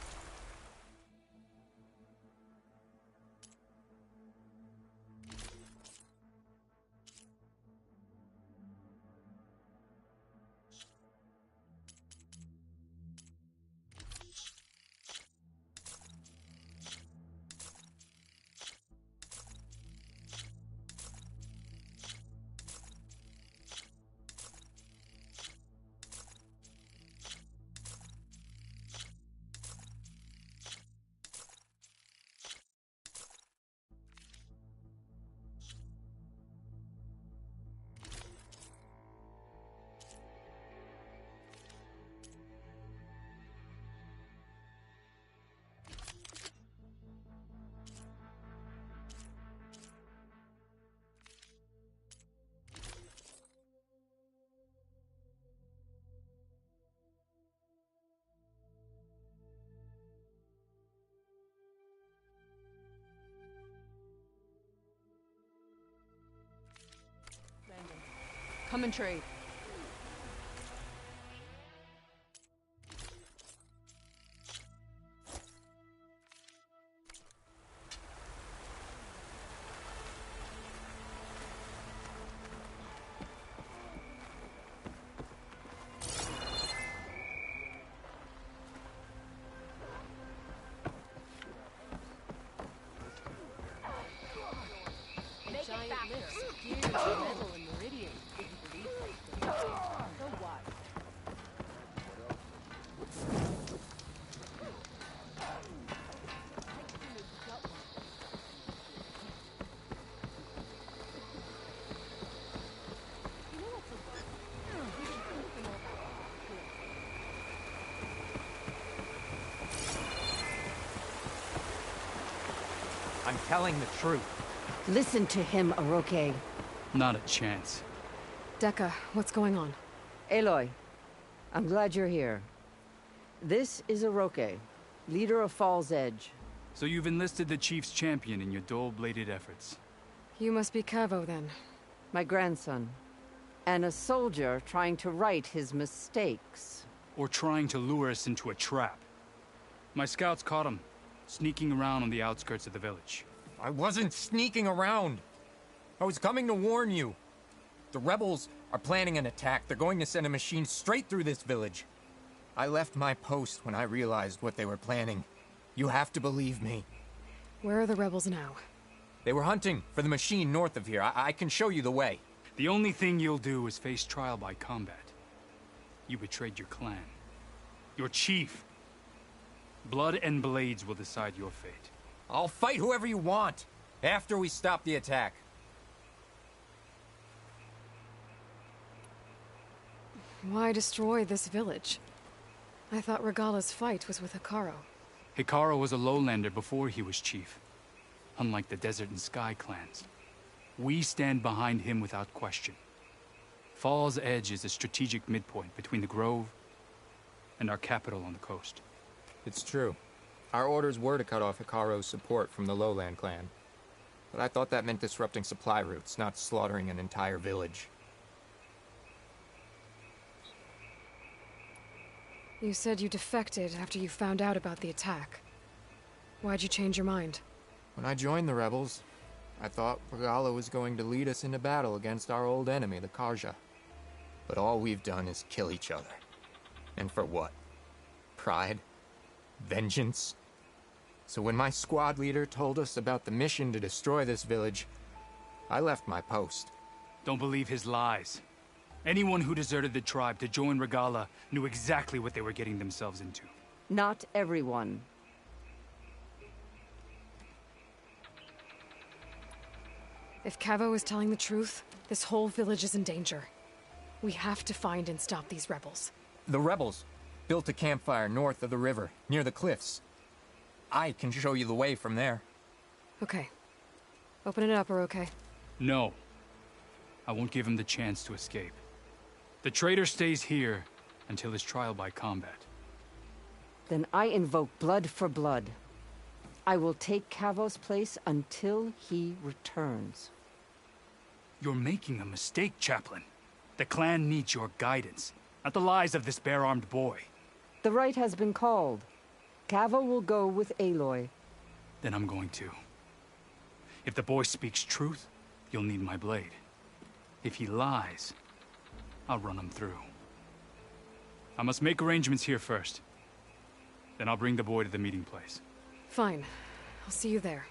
Come and trade. Giant lifts, gears, metal, and meridian. If you believe that. So what? I'm telling the truth. Listen to him, Aroke. Not a chance. Dekka, what's going on? Aloy, I'm glad you're here. This is Aroke, leader of Fall's Edge. So you've enlisted the Chief's champion in your dual-bladed efforts. You must be Cavo, then. My grandson. And a soldier trying to right his mistakes. Or trying to lure us into a trap. My scouts caught him, sneaking around on the outskirts of the village. I wasn't sneaking around. I was coming to warn you. The rebels are planning an attack. They're going to send a machine straight through this village. I left my post when I realized what they were planning. You have to believe me. Where are the rebels now? They were hunting for the machine north of here. I can show you the way. The only thing you'll do is face trial by combat. You betrayed your clan. Your chief. Blood and blades will decide your fate. I'll fight whoever you want, after we stop the attack. Why destroy this village? I thought Regala's fight was with Hikaru. Hikaru was a lowlander before he was chief. Unlike the Desert and Sky clans. We stand behind him without question. Fall's Edge is a strategic midpoint between the Grove and our capital on the coast. It's true. Our orders were to cut off Hikaru's support from the Lowland clan. But I thought that meant disrupting supply routes, not slaughtering an entire village. You said you defected after you found out about the attack. Why'd you change your mind? When I joined the rebels, I thought Regala was going to lead us into battle against our old enemy, the Karja. But all we've done is kill each other. And for what? Pride? Vengeance? So when my squad leader told us about the mission to destroy this village, I left my post. Don't believe his lies. Anyone who deserted the tribe to join Regala knew exactly what they were getting themselves into. Not everyone. If Cavo is telling the truth, this whole village is in danger. We have to find and stop these rebels. The rebels built a campfire north of the river, near the cliffs. I can show you the way from there. Okay. Open it up, Aroke. No. I won't give him the chance to escape. The traitor stays here until his trial by combat. Then I invoke blood for blood. I will take Cavo's place until he returns. You're making a mistake, Chaplain. The clan needs your guidance, not the lies of this bare-armed boy. The right has been called. Cavo will go with Aloy. Then I'm going to. If the boy speaks truth, you'll need my blade. If he lies, I'll run him through. I must make arrangements here first. Then I'll bring the boy to the meeting place. Fine. I'll see you there.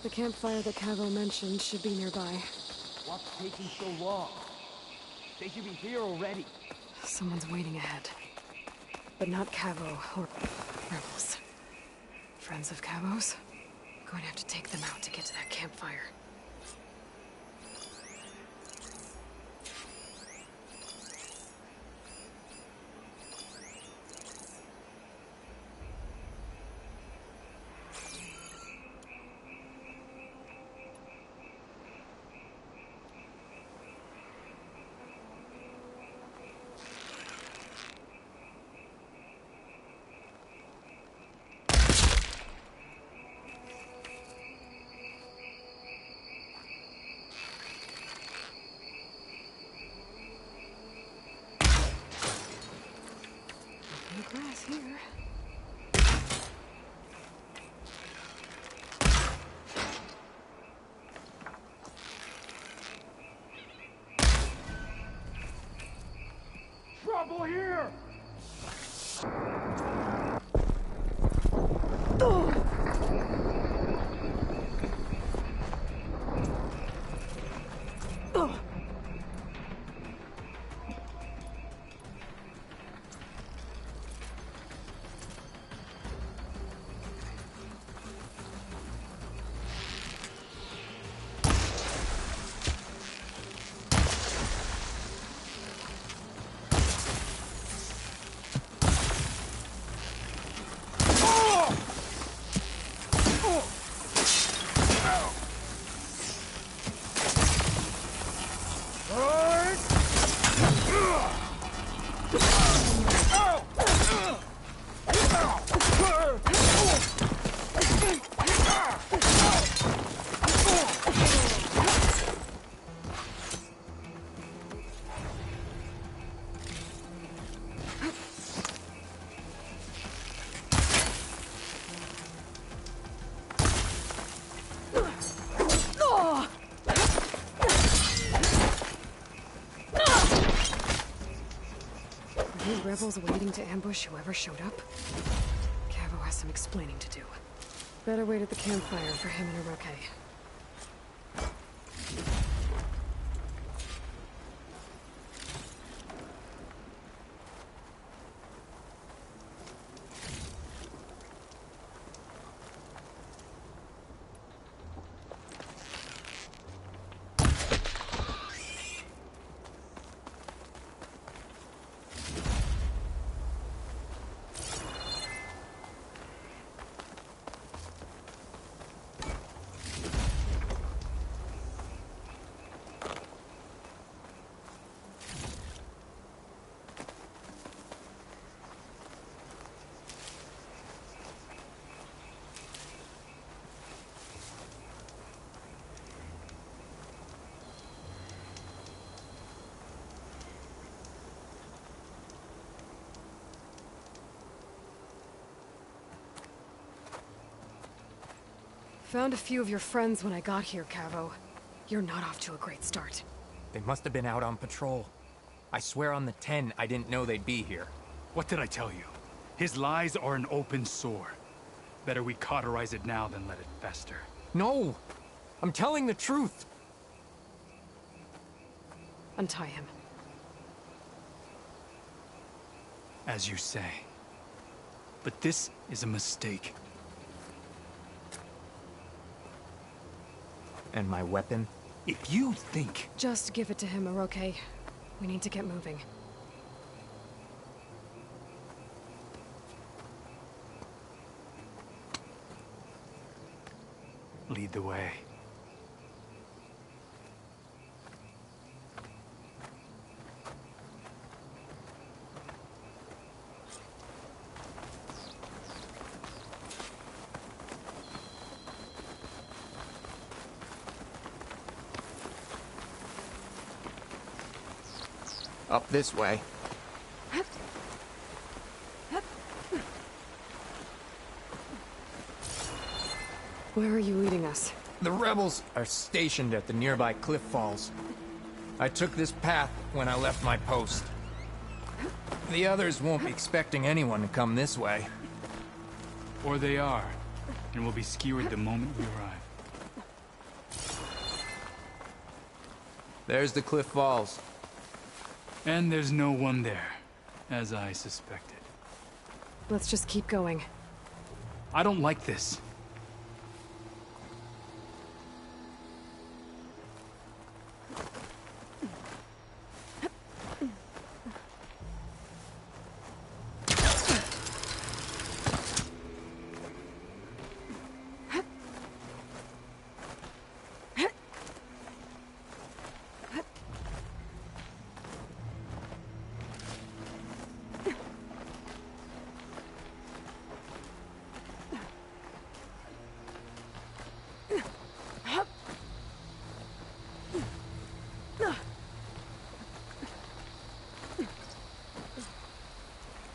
The campfire that Cavo mentioned should be nearby. What's taking so long? They should be here already. Someone's waiting ahead. But not Cavo or rebels. Friends of Cavo's? Going to have to take them out to get to that campfire. Grass here. Trouble here! Rebels waiting to ambush whoever showed up? Cavo has some explaining to do. Better wait at the campfire for him and Hiroke. Found a few of your friends when I got here, Cavo. You're not off to a great start. They must have been out on patrol. I swear on the 10, I didn't know they'd be here. What did I tell you? His lies are an open sore. Better we cauterize it now than let it fester. No! I'm telling the truth! Untie him. As you say. But this is a mistake. And my weapon? If you think... Just give it to him, Hiroke. We need to get moving. Lead the way. Up this way. Where are you leading us? The rebels are stationed at the nearby cliff falls. I took this path when I left my post. The others won't be expecting anyone to come this way. Or they are, and will be skewered the moment we arrive. There's the cliff falls. And there's no one there, as I suspected. Let's just keep going. I don't like this.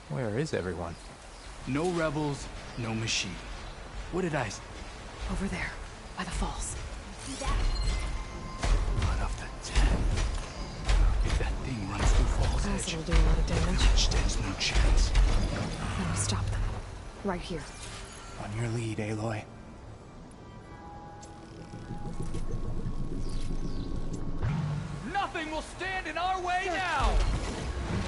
Where is everyone? No rebels, no machine. What did I... Over there, by the falls. See that? Blood of the Ten. If that thing runs through Fall's Edge, It'll do a lot of damage. stands no chance. Let me stop them. Right here. On your lead, Aloy. Nothing will stand in our way now!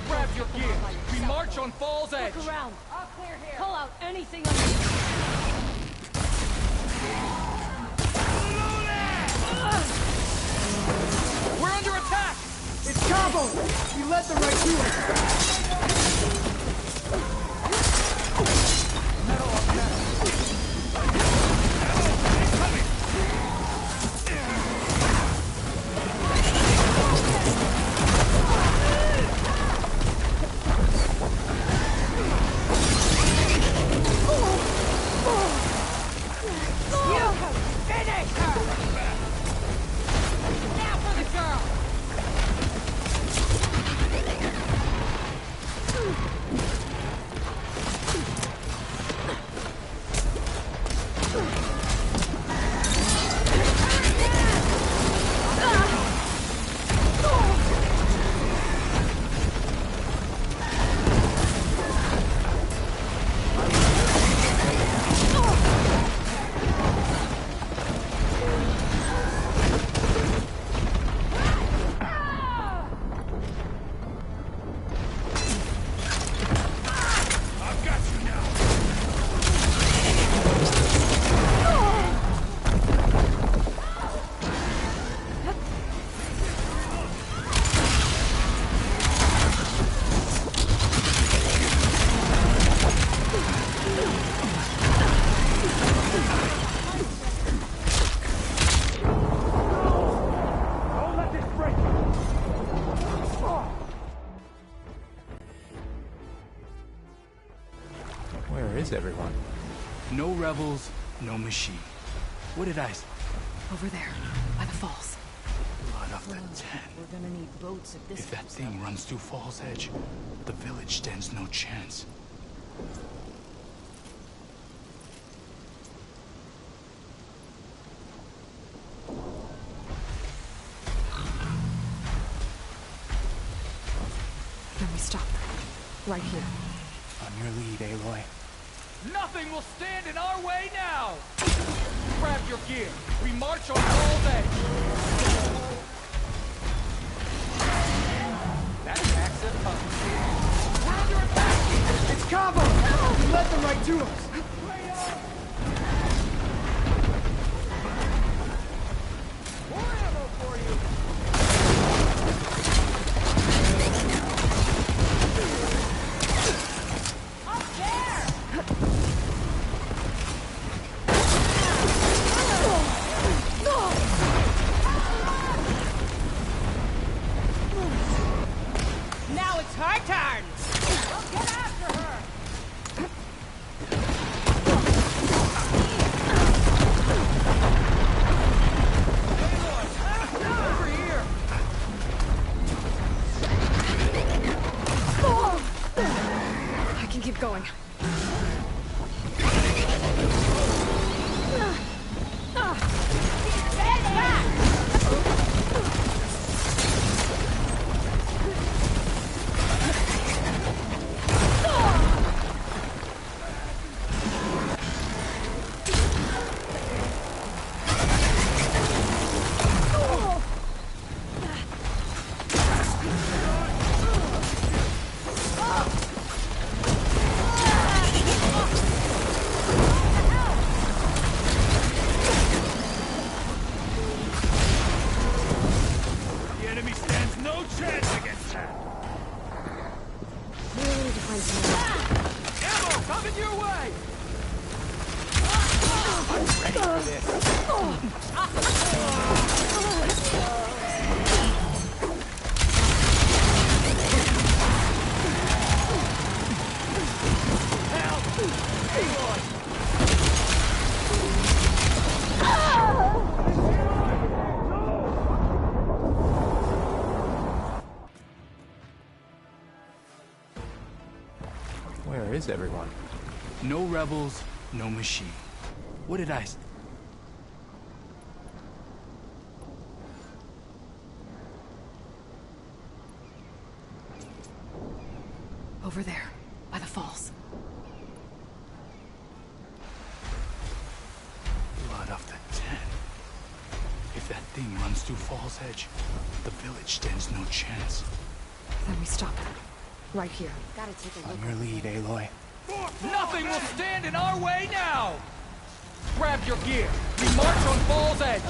Grab your gear. We march on Fall's Edge. Look around. All clear here. Pull out anything on you. We're under attack! It's Cabo! He led the right to us! Metal on metal. Where is everyone? No rebels, no machine. What did I... Over there, by the falls. Blood of the Ten. We're gonna need boats if this If that thing runs through Fall's Edge, the village stands no chance. Then we stop them. Right here. On your lead, Aloy. Nothing will stand in our way now! Grab your gear. We march on Fall's Edge. That backs us up. We're under attack! It's Cabo! He led them right to us! More ammo for you! Now it's her turn! Well, get after her! your way! I'm ready for this. Help! Aloy! Where is everyone? No rebels, no machine. What did I... Over there, by the falls. Blood of the Ten. If that thing runs through Fall's Edge, the village stands no chance. Then we stop it. Right here. Gotta take a look. On your lead, Aloy. Nothing will stand in our way now! Grab your gear. We march on Fall's Edge.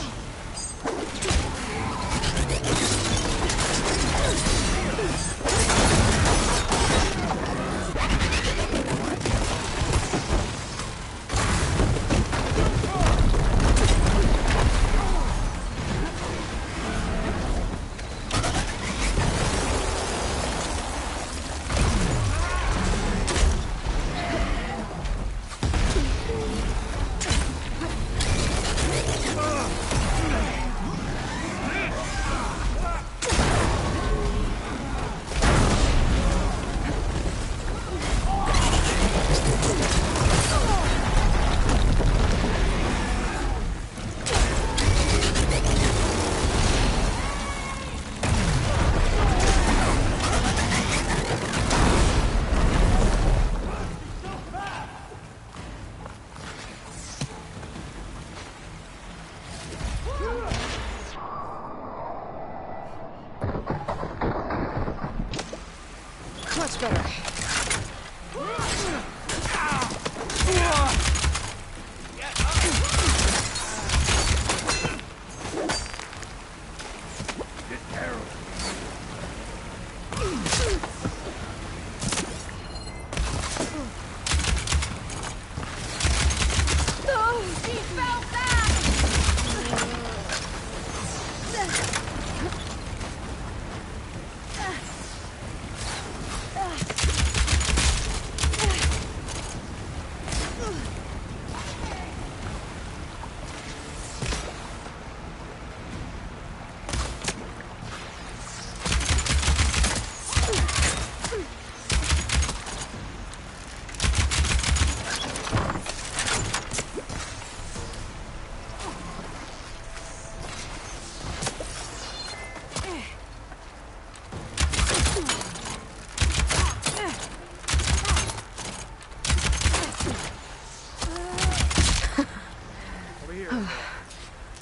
Much better.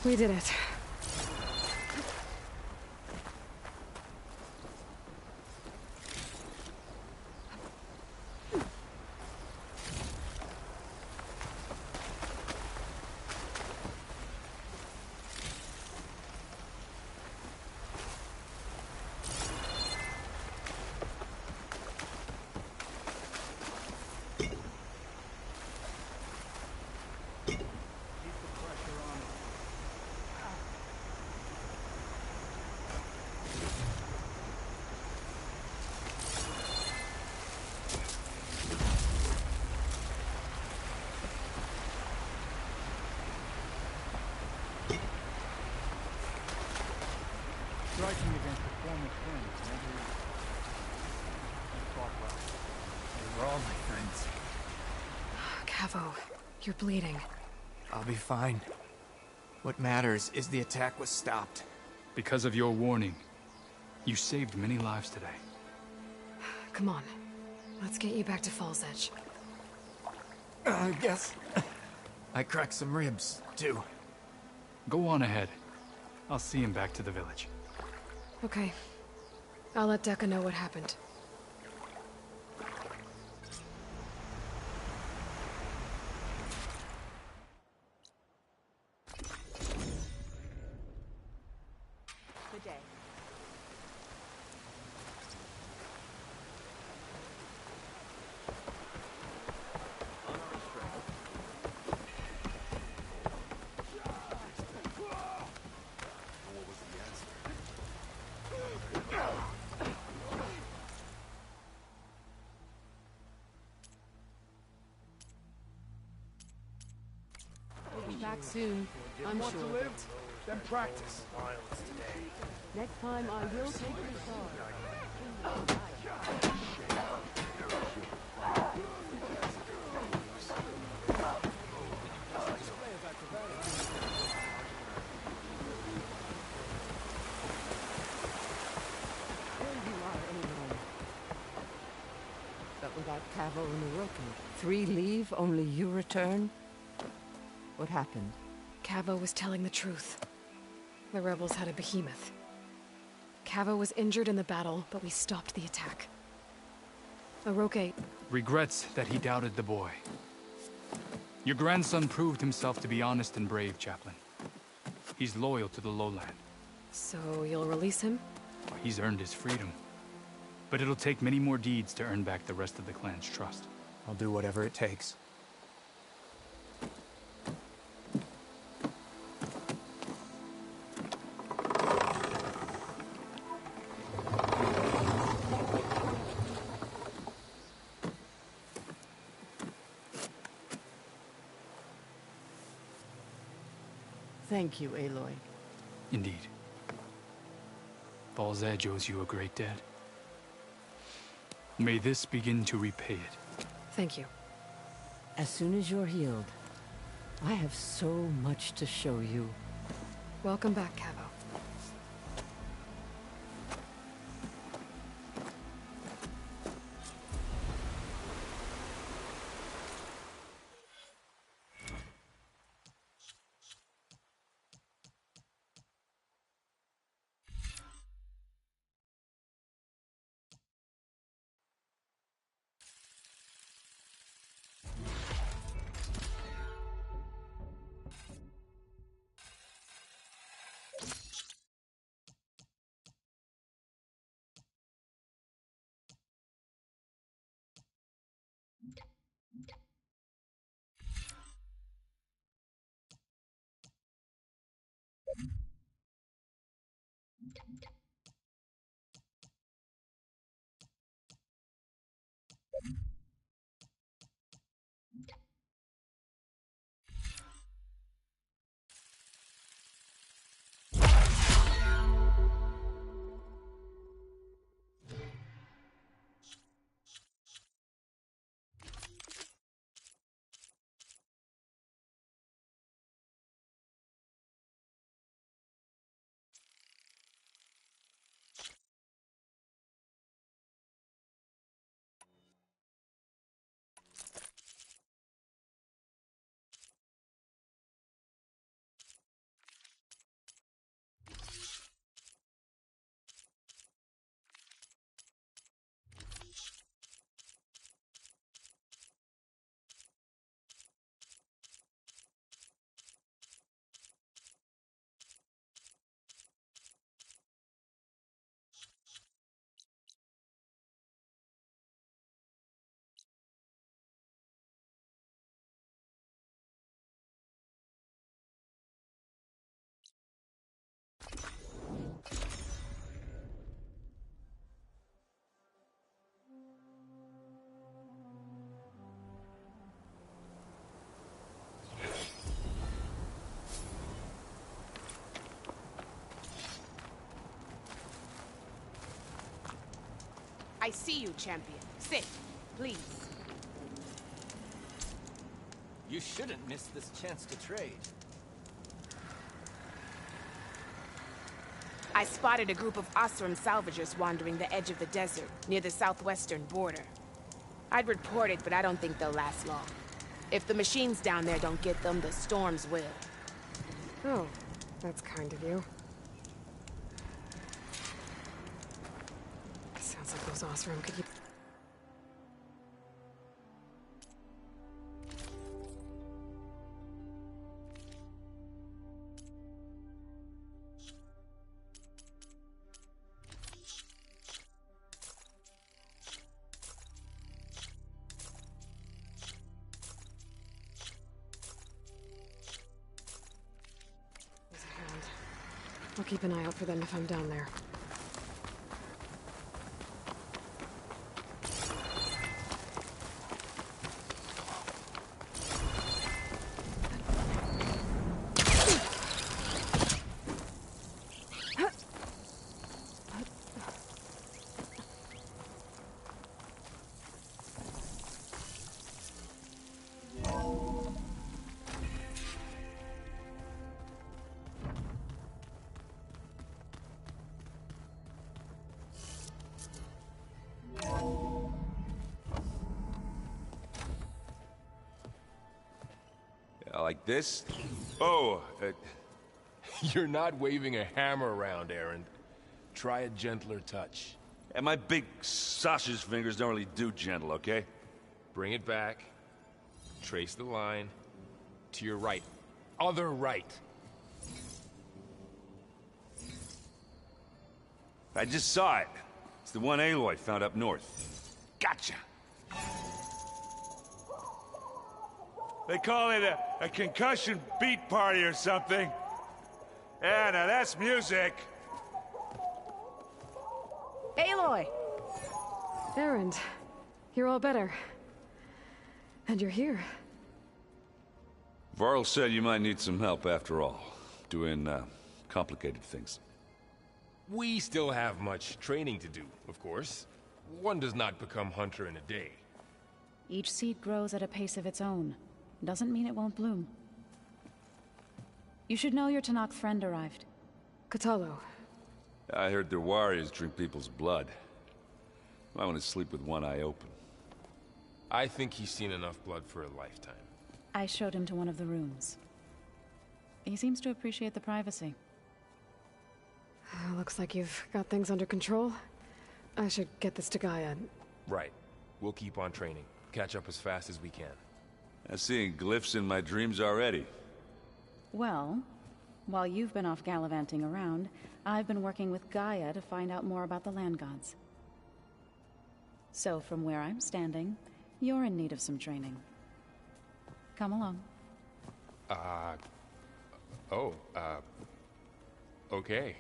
We did it. Striking against the former friends never fought well. They were all my friends. Cavo, you're bleeding. I'll be fine. What matters is the attack was stopped. Because of your warning, you saved many lives today. Come on. Let's get you back to Fall's Edge. I guess I cracked some ribs, too. Go on ahead. I'll see him back to the village. Okay. I'll let Decca know what happened. Good day. back soon. I'm Want sure to of live? it. Then practice. Next time I will take your side. But without Cavo and the rookie, 3 leave, only you return? What happened? Cavo was telling the truth. The rebels had a behemoth. Cavo was injured in the battle, but we stopped the attack. Oroke regrets that he doubted the boy. Your grandson proved himself to be honest and brave, Chaplain. He's loyal to the lowland. So you'll release him? He's earned his freedom. But it'll take many more deeds to earn back the rest of the clan's trust. I'll do whatever it takes. Thank you, Aloy. Indeed. Ball's Edge owes you a great debt. May this begin to repay it. Thank you. As soon as you're healed, I have so much to show you. Welcome back, Cavo. I see you, champion. Sit, please. You shouldn't miss this chance to trade. I spotted a group of Osram salvagers wandering the edge of the desert, near the southwestern border. I'd report it, but I don't think they'll last long. If the machines down there don't get them, the storms will. Oh, that's kind of you. Sounds like those Osram could use... I'll keep an eye out for them if I'm down there. Like this? Oh, You're not waving a hammer around, Aaron. Try a gentler touch. and my big sausage fingers don't really do gentle, okay? Bring it back. Trace the line. To your right. Other right. I just saw it. It's the one Aloy found up north. Gotcha! They call it a concussion beat party or something. Yeah, now that's music. Aloy! Aaron, you're all better. And you're here. Varl said you might need some help after all. Doing, complicated things. We still have much training to do, of course. One does not become hunter in a day. Each seed grows at a pace of its own. Doesn't mean it won't bloom. You should know your Tanakh friend arrived. Katalo. I heard their warriors drink people's blood. I want to sleep with one eye open. I think he's seen enough blood for a lifetime. I showed him to one of the rooms. He seems to appreciate the privacy. Looks like you've got things under control. I should get this to Gaia. Right. We'll keep on training. Catch up as fast as we can. I'm seeing glyphs in my dreams already. Well, while you've been off gallivanting around, I've been working with Gaia to find out more about the land gods. So from where I'm standing, you're in need of some training. Come along. Okay.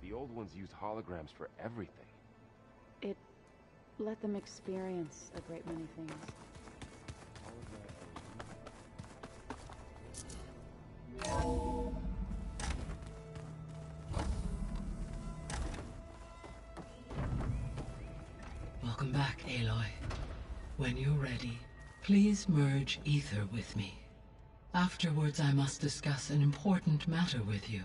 The old ones used holograms for everything. It let them experience a great many things. Welcome back, Aloy. When you're ready, please merge ether with me. Afterwards, I must discuss an important matter with you.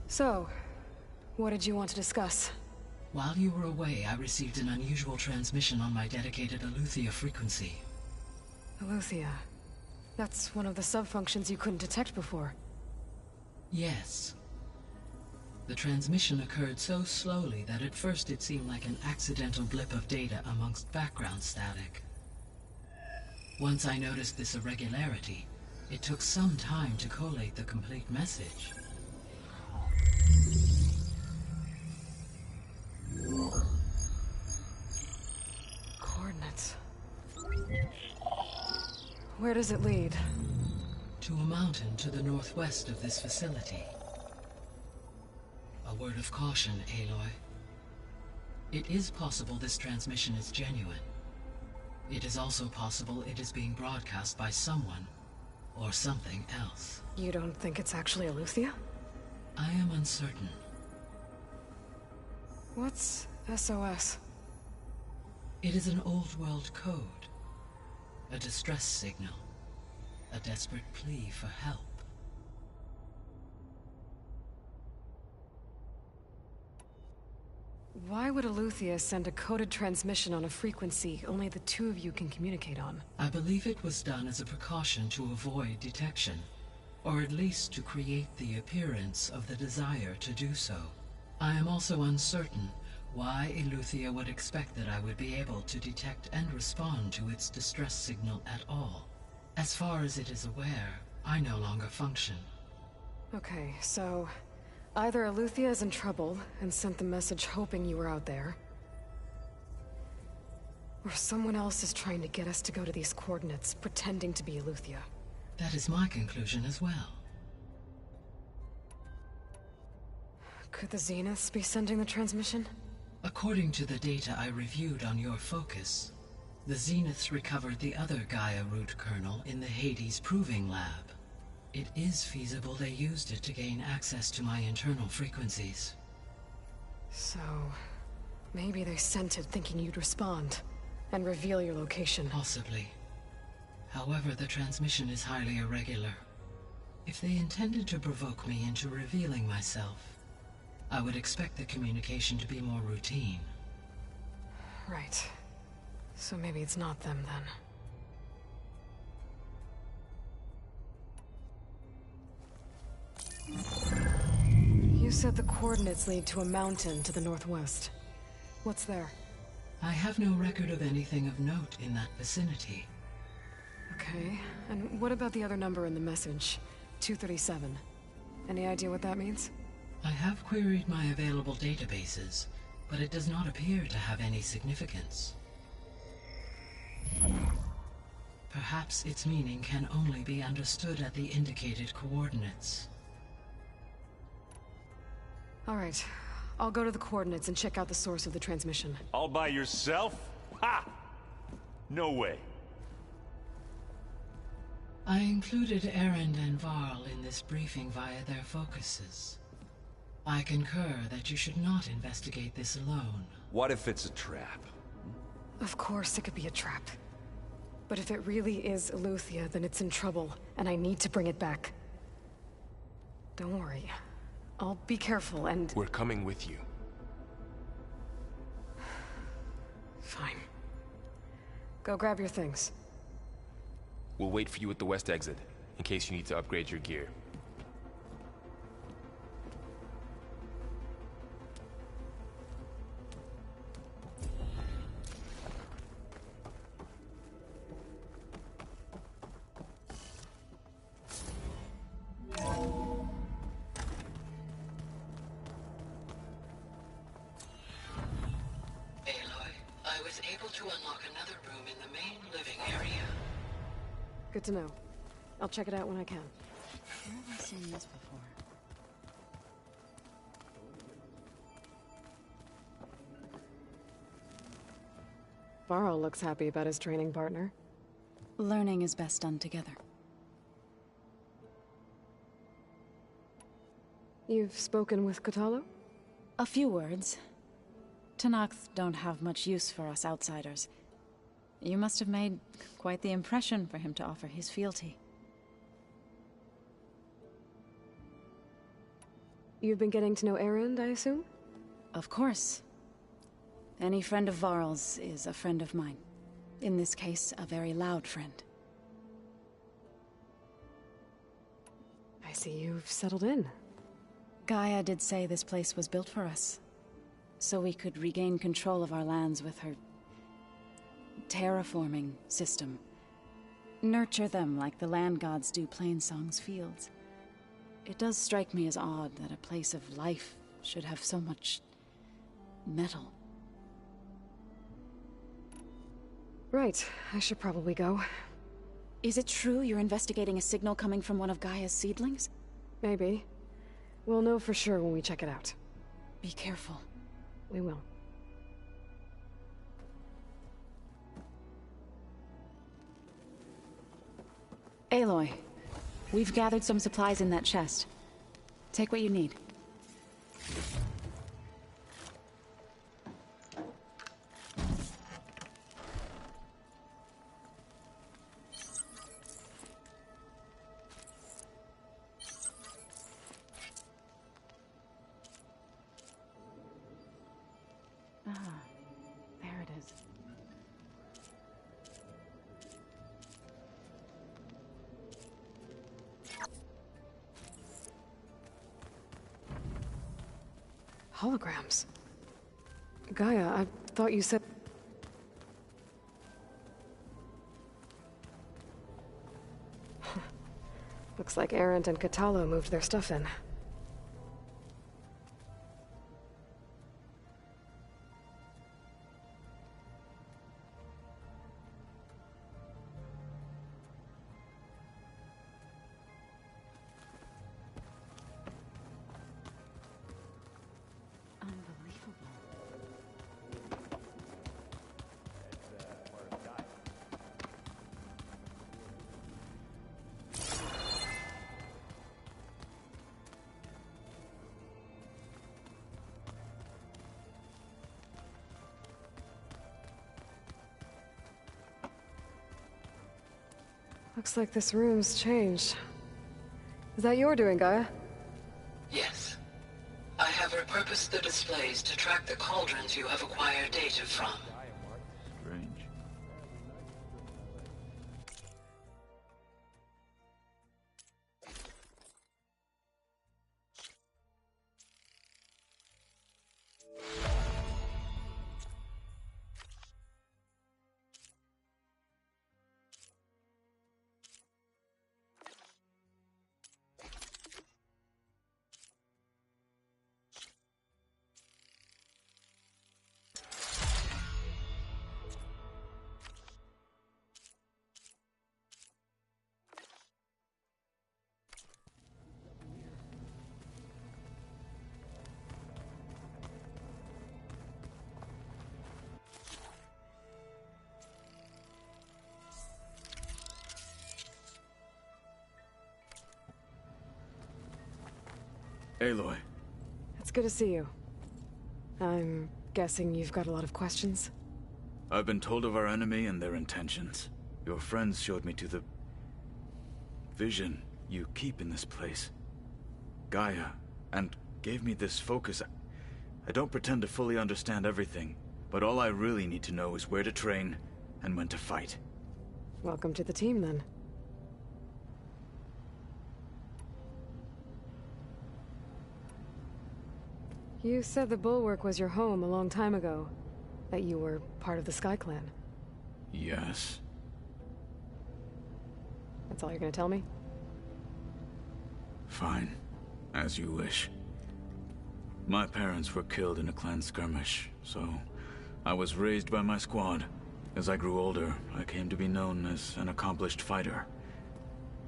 So, what did you want to discuss? While you were away, I received an unusual transmission on my dedicated Aletheia frequency. Aletheia. That's one of the sub-functions you couldn't detect before. Yes. The transmission occurred so slowly that at first it seemed like an accidental blip of data amongst background static. Once I noticed this irregularity, it took some time to collate the complete message. Coordinates. Where does it lead? To a mountain to the northwest of this facility. A word of caution, Aloy. It is possible this transmission is genuine. It is also possible it is being broadcast by someone or something else. You don't think it's actually Aletheia? I am uncertain. What's SOS? It is an old-world code. A distress signal. A desperate plea for help. Why would Aletheia send a coded transmission on a frequency only the two of you can communicate on? I believe it was done as a precaution to avoid detection, or at least to create the appearance of the desire to do so. I am also uncertain why Aletheia would expect that I would be able to detect and respond to its distress signal at all. As far as it is aware, I no longer function. Okay, so either Aletheia is in trouble and sent the message hoping you were out there, or someone else is trying to get us to go to these coordinates, pretending to be Aletheia. That is my conclusion as well. Could the Zeniths be sending the transmission? According to the data I reviewed on your focus, the Zeniths recovered the other Gaia root kernel in the Hades Proving Lab. it is feasible they used it to gain access to my internal frequencies. So, maybe they sent it thinking you'd respond and reveal your location. Possibly. However, the transmission is highly irregular. If they intended to provoke me into revealing myself, I would expect the communication to be more routine. Right. So maybe it's not them then. You said the coordinates lead to a mountain to the northwest. What's there? I have no record of anything of note in that vicinity. Okay, and what about the other number in the message? 237. Any idea what that means? I have queried my available databases, but it does not appear to have any significance. Perhaps its meaning can only be understood at the indicated coordinates. All right. I'll go to the coordinates and check out the source of the transmission. All by yourself? Ha! No way. I included Erend and Varl in this briefing via their focuses. I concur that you should not investigate this alone. What if it's a trap? Of course it could be a trap. But if it really is Eleuthia, then it's in trouble, and I need to bring it back. Don't worry. I'll be careful and... We're coming with you. Fine. Go grab your things. We'll wait for you at the west exit, in case you need to upgrade your gear. Good to know. I'll check it out when I can. Where have I seen this before? Varl looks happy about his training partner. Learning is best done together. You've spoken with Kotallo? A few words. Tenakth don't have much use for us outsiders. You must have made quite the impression for him to offer his fealty. You've been getting to know Erend, I assume? Of course. Any friend of Varl's is a friend of mine. In this case, a very loud friend. I see you've settled in. Gaia did say this place was built for us, so we could regain control of our lands with her terraforming system. Nurture them like the land gods do Plainsong's fields. It does strike me as odd that a place of life should have so much metal. Right, I should probably go. Is it true you're investigating a signal coming from one of Gaia's seedlings? Maybe. We'll know for sure when we check it out. Be careful. We will. Aloy, we've gathered some supplies in that chest. Take what you need. There it is. Holograms. Gaia, I thought you said... Looks like Erend and Kotallo moved their stuff in. Looks like this room's changed. Is that your doing, Gaia? Yes. I have repurposed the displays to track the cauldrons you have acquired data from. Strange. Aloy. It's good to see you. I'm guessing you've got a lot of questions? I've been told of our enemy and their intentions. Your friends showed me to the vision you keep in this place, Gaia, and gave me this focus. I don't pretend to fully understand everything, but all I really need to know is where to train and when to fight. Welcome to the team, then. You said the Bulwark was your home a long time ago. That you were part of the Sky Clan. Yes. That's all you're gonna tell me? Fine. As you wish. My parents were killed in a clan skirmish, so I was raised by my squad. As I grew older, I came to be known as an accomplished fighter.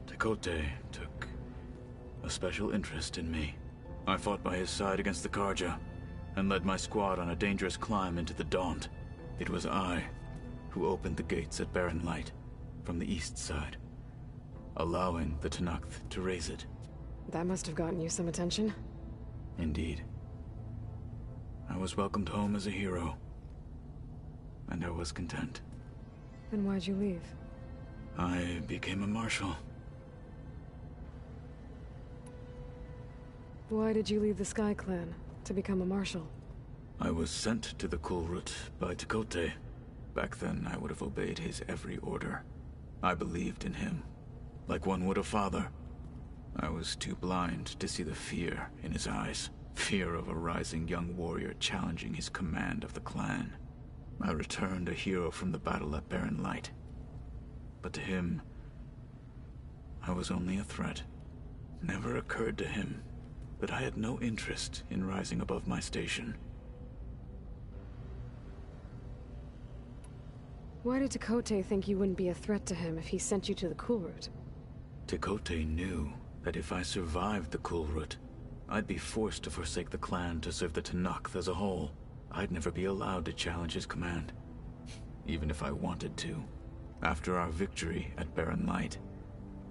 Tekote took a special interest in me. I fought by his side against the Karja, and led my squad on a dangerous climb into the Daunt. It was I who opened the gates at Barren Light, from the east side, allowing the Tenakth to raise it. That must have gotten you some attention. Indeed. I was welcomed home as a hero, and I was content. Then why'd you leave? I became a marshal. Why did you leave the Sky Clan to become a marshal? I was sent to the Kulrut by Tekote. Back then, I would have obeyed his every order. I believed in him, like one would a father. I was too blind to see the fear in his eyes. Fear of a rising young warrior challenging his command of the clan. I returned a hero from the battle at Barren Light. But to him, I was only a threat. Never occurred to him that I had no interest in rising above my station. Why did Tekote think you wouldn't be a threat to him if he sent you to the Kulrut? Tekote knew that if I survived the Kulrut, I'd be forced to forsake the clan to serve the Tenakth as a whole. I'd never be allowed to challenge his command, even if I wanted to. After our victory at Barren Light,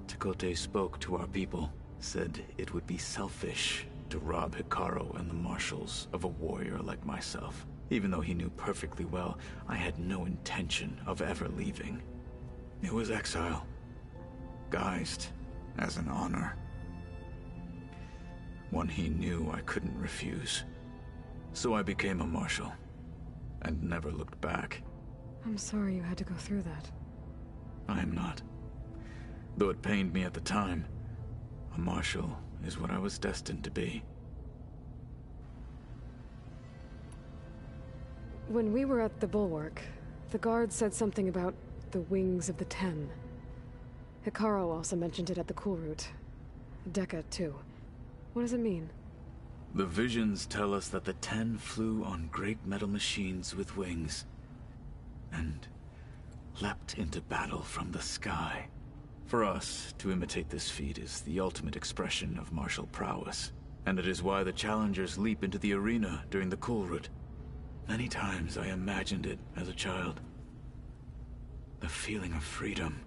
Tekote spoke to our people, said it would be selfish to rob Hikaru and the marshals of a warrior like myself. Even though he knew perfectly well I had no intention of ever leaving. It was exile, guised as an honor. One he knew I couldn't refuse. So I became a marshal, and never looked back. I'm sorry you had to go through that. I am not. Though it pained me at the time, a marshal is what I was destined to be. When we were at the Bulwark, the guard said something about the Wings of the Ten. Hikaru also mentioned it at the Kulrut. Dekka, too. What does it mean? The visions tell us that the Ten flew on great metal machines with wings, and leapt into battle from the sky. For us, to imitate this feat is the ultimate expression of martial prowess, and it is why the challengers leap into the arena during the Kulrut. Many times I imagined it as a child. The feeling of freedom,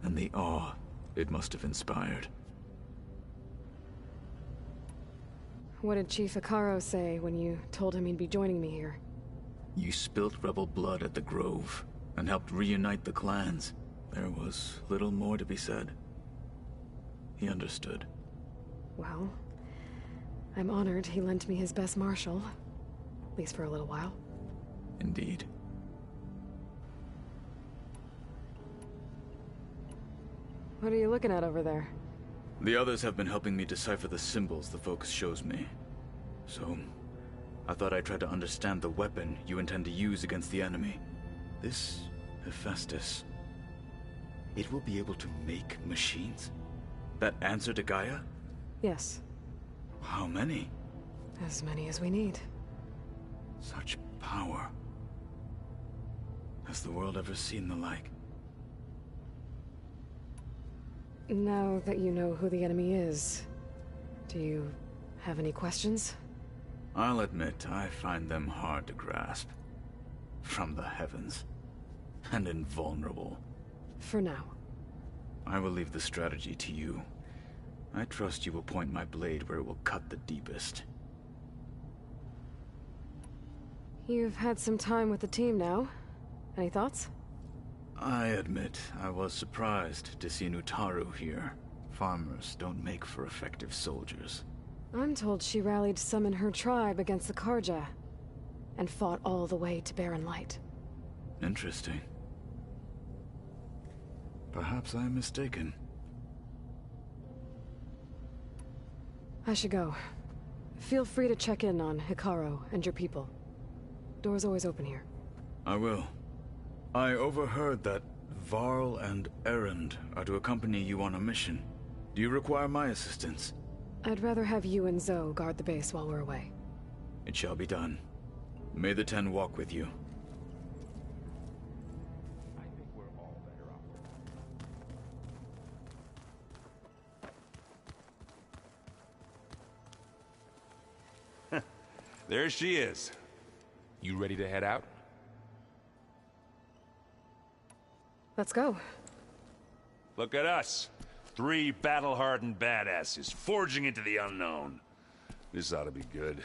and the awe it must have inspired. What did Chief Hikaru say when you told him he'd be joining me here? You spilt rebel blood at the Grove, and helped reunite the clans. There was little more to be said. He understood. Well, I'm honored he lent me his best marshal. At least for a little while. Indeed. What are you looking at over there? The others have been helping me decipher the symbols the Focus shows me. So, I thought I'd try to understand the weapon you intend to use against the enemy. This Hephaestus. It will be able to make machines? That answer to Gaia? Yes. How many? As many as we need. Such power. Has the world ever seen the like? Now that you know who the enemy is, do you have any questions? I'll admit, I find them hard to grasp. From the heavens. And invulnerable. For now. I will leave the strategy to you. I trust you will point my blade where it will cut the deepest. You've had some time with the team now. Any thoughts? I admit, I was surprised to see Nutaru here. Farmers don't make for effective soldiers. I'm told she rallied some in her tribe against the Karja, and fought all the way to Barren Light. Interesting. Perhaps I am mistaken. I should go. Feel free to check in on Hikaru and your people. Door's always open here. I will. I overheard that Varl and Erend are to accompany you on a mission. Do you require my assistance? I'd rather have you and Zoe guard the base while we're away. It shall be done. May the Ten walk with you. I think we're all better off. There she is. You ready to head out? Let's go. Look at us. 3 battle-hardened badasses forging into the unknown. This ought to be good.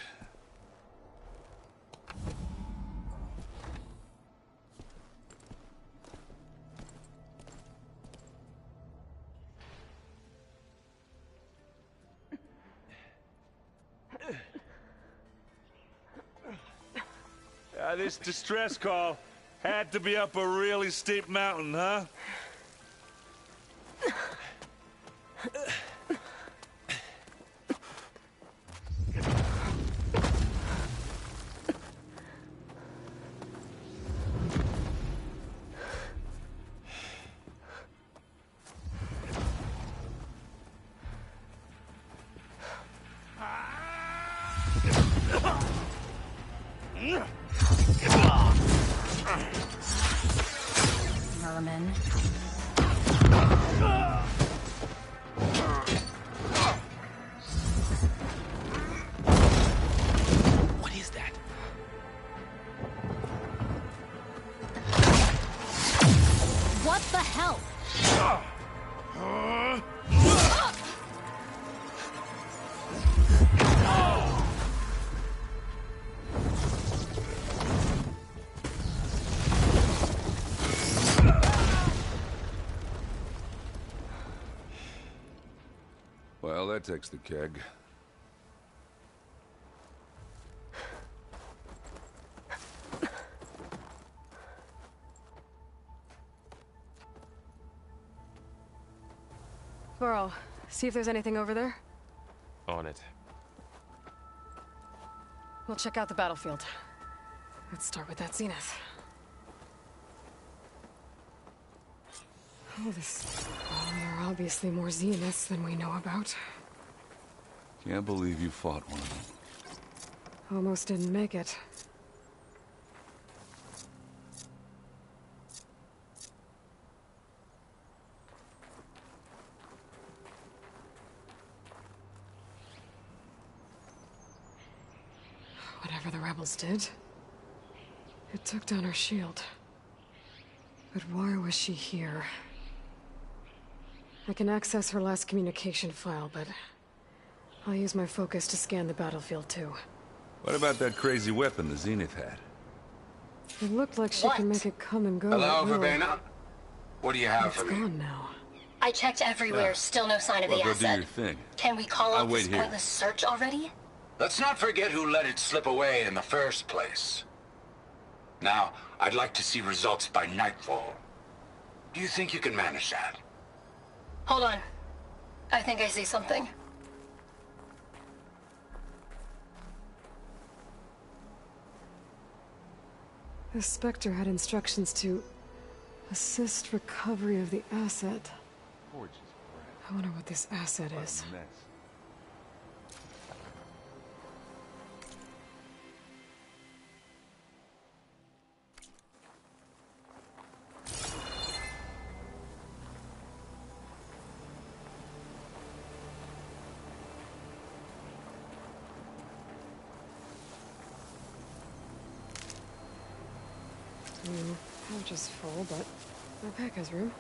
This distress call had to be up a really steep mountain, huh? Merman. What is that? What the hell? Well, that takes the keg. Varl, see if there's anything over there. On it. We'll check out the battlefield. Let's start with that zenith. Oh, there are obviously more zeniths than we know about. Can't believe you fought one. Almost didn't make it. Whatever the rebels did, it took down her shield. But why was she here? I can access her last communication file, but I'll use my focus to scan the battlefield too. What about that crazy weapon the Zenith had? It looked like she can make it come and go. Hello, at will. Verbena. What do you have It's for me? gone now. I checked everywhere, still no sign of the Well, go asset. do your thing. Can we call I'll off wait this here. pointless search already? Let's not forget who let it slip away in the first place. Now, I'd like to see results by nightfall. Do you think you can manage that? Hold on. I think I see something. The Spectre had instructions to assist recovery of the asset. I wonder what this asset is. Pouch is full, but my pack has room.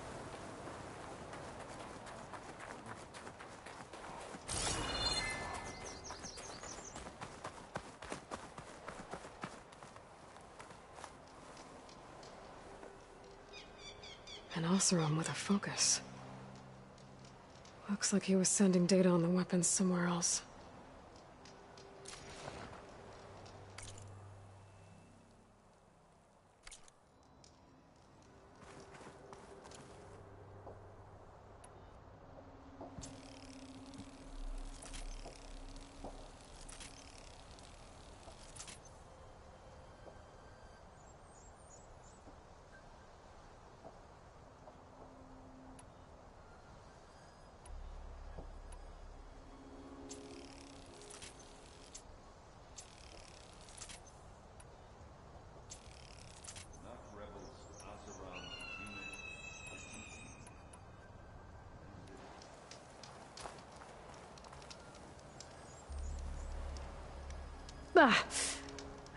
An Oseram with a focus. Looks like he was sending data on the weapons somewhere else.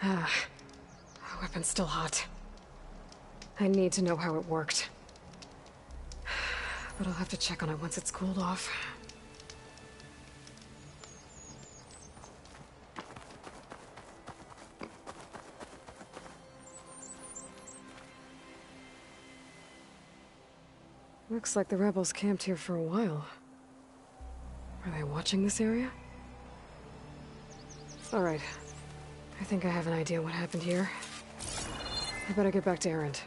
The weapon's still hot. I need to know how it worked. But I'll have to check on it once it's cooled off. Looks like the rebels camped here for a while. Are they watching this area? All right. I think I have an idea what happened here. I better get back to Erend.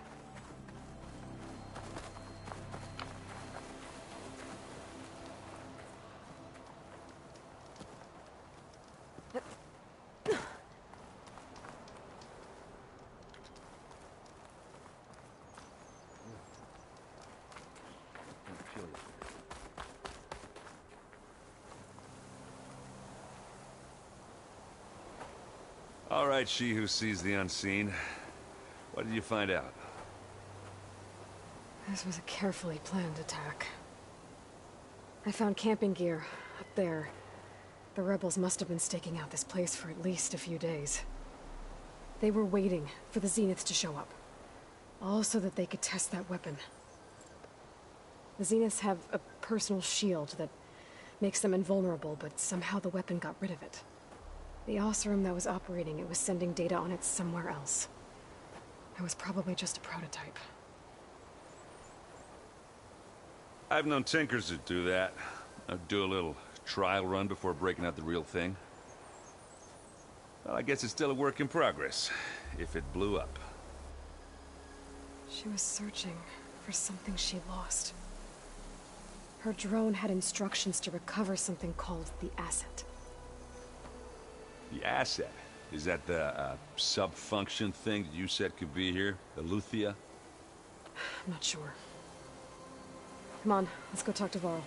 All right, she who sees the unseen. What did you find out? This was a carefully planned attack. I found camping gear up there. The rebels must have been staking out this place for at least a few days. They were waiting for the Zeniths to show up. All so that they could test that weapon. The Zeniths have a personal shield that makes them invulnerable, but somehow the weapon got rid of it. The Oseram that was operating it was sending data on it somewhere else. It was probably just a prototype. I've known tinkers that do that. I'd do a little trial run before breaking out the real thing. Well, I guess it's still a work in progress, if it blew up. She was searching for something she lost. Her drone had instructions to recover something called the asset. The asset? Is that the sub-function thing that you said could be here? The Luthia? I'm not sure. Come on, let's go talk to Varl.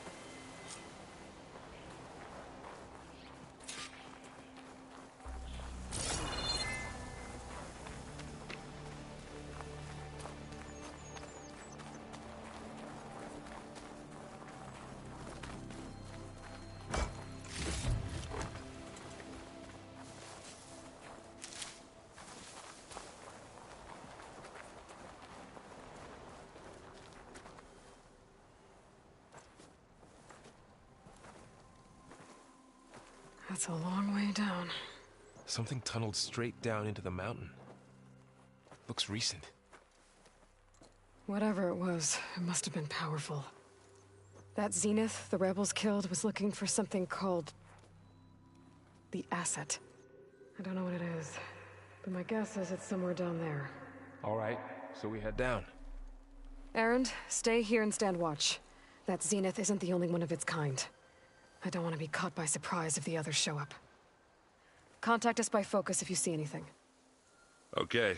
That's a long way down. Something tunneled straight down into the mountain. Looks recent. Whatever it was, it must have been powerful. That Zenith the rebels killed was looking for something called... the asset. I don't know what it is, but my guess is it's somewhere down there. All right, so we head down. Erend, stay here and stand watch. That Zenith isn't the only one of its kind. I don't want to be caught by surprise if the others show up. Contact us by focus if you see anything. Okay.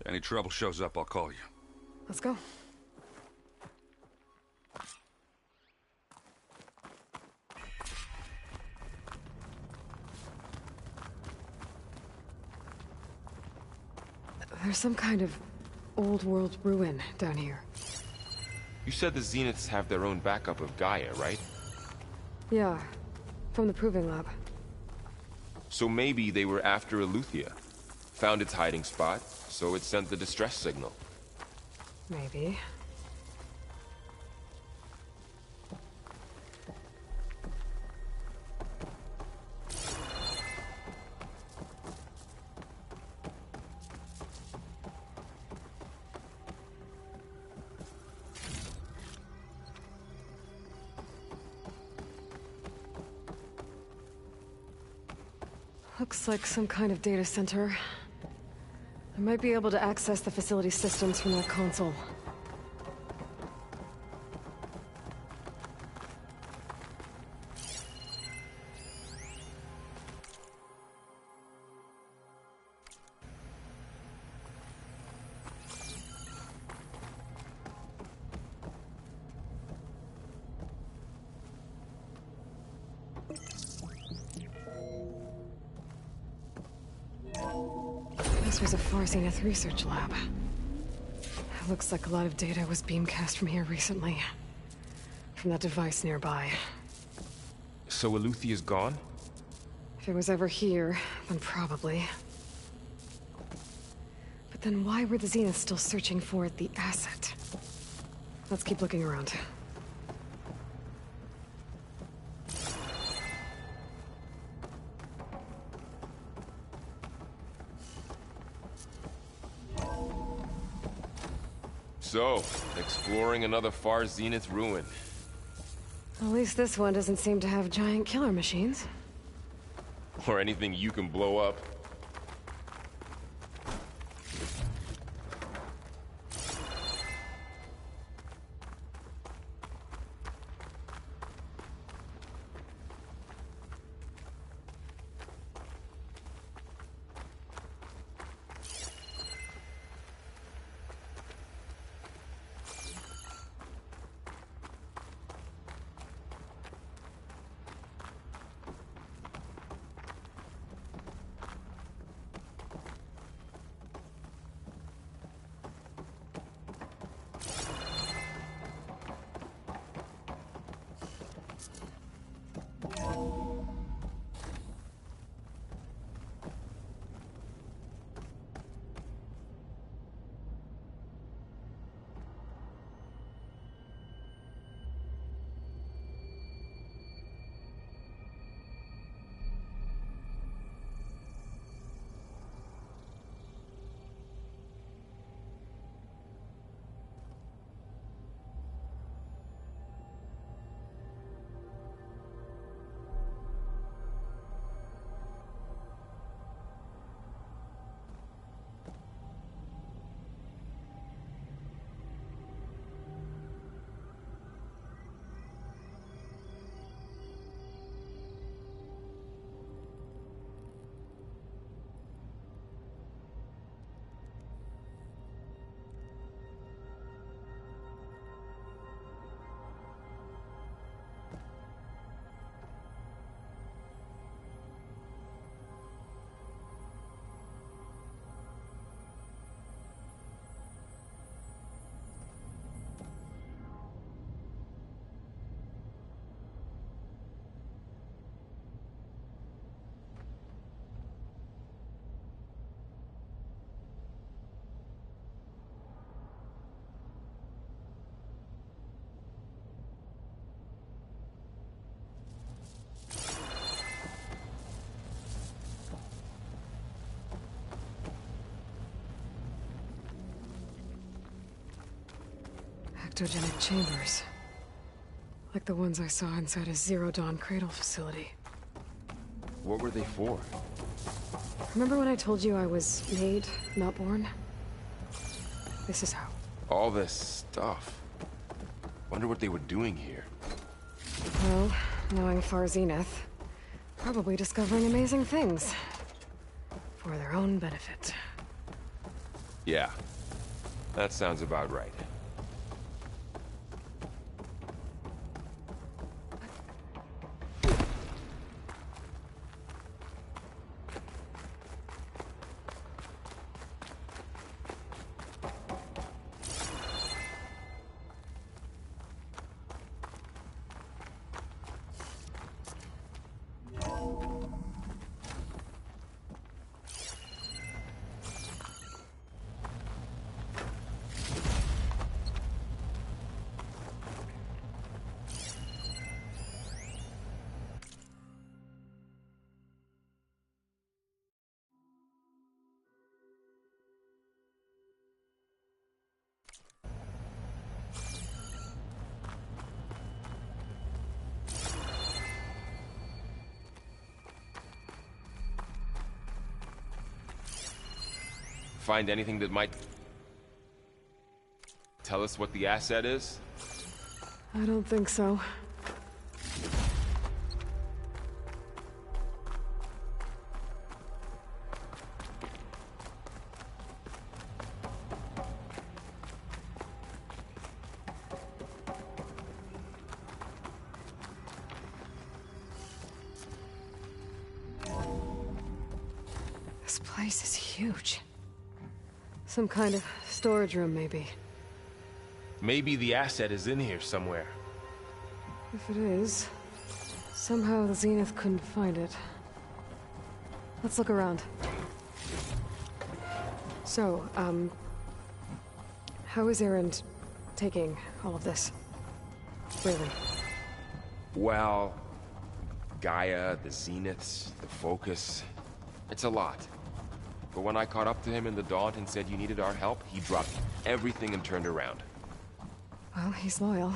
Any trouble shows up, I'll call you. Let's go. There's some kind of old world ruin down here. You said the Zeniths have their own backup of Gaia, right? Yeah, from the Proving Lab. So maybe they were after Eleuthia. Found its hiding spot, so it sent the distress signal. Maybe. Looks like some kind of data center. I might be able to access the facility systems from that console. This was a Far Zenith research lab. It looks like a lot of data was beamcast from here recently. From that device nearby. So Eleuthia's gone? If it was ever here, then probably. But then why were the Zeniths still searching for the asset? Let's keep looking around. So, exploring another Far Zenith ruin. At least this one doesn't seem to have giant killer machines. Or anything you can blow up. cryptogenic chambers. Like the ones I saw inside a Zero Dawn cradle facility. What were they for? Remember when I told you I was made, not born? This is how. All this stuff. Wonder what they were doing here. Well, knowing Far Zenith, probably discovering amazing things. For their own benefit. Yeah. That sounds about right. Find anything that might tell us what the asset is? I don't think so. This place is huge. Some kind of storage room, maybe. Maybe the asset is in here somewhere. If it is, somehow the Zenith couldn't find it. Let's look around. So, how is Erend taking all of this? Really? Well, Gaia, the Zeniths, the Focus. It's a lot. But when I caught up to him in the Daunt and said you needed our help, he dropped everything and turned around. Well, he's loyal.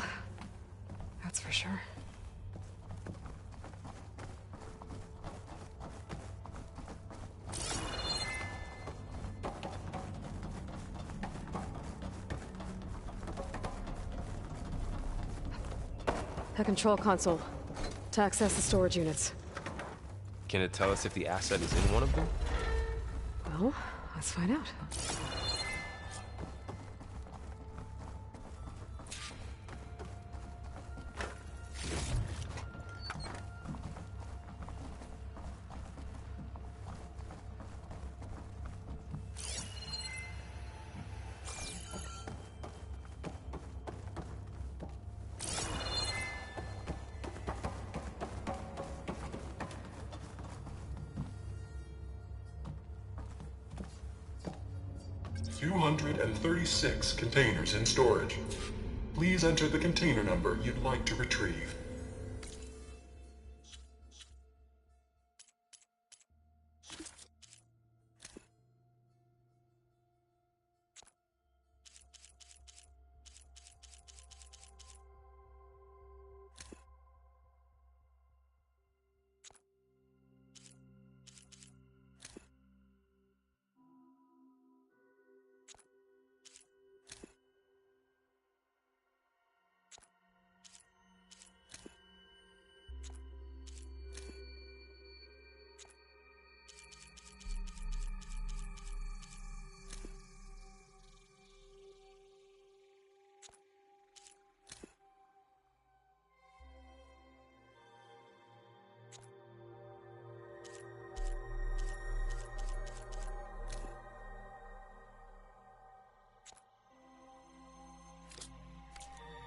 That's for sure. The control console. To access the storage units. Can it tell us if the asset is in one of them? Well, let's find out. Six containers in storage. Please enter the container number you'd like to retrieve.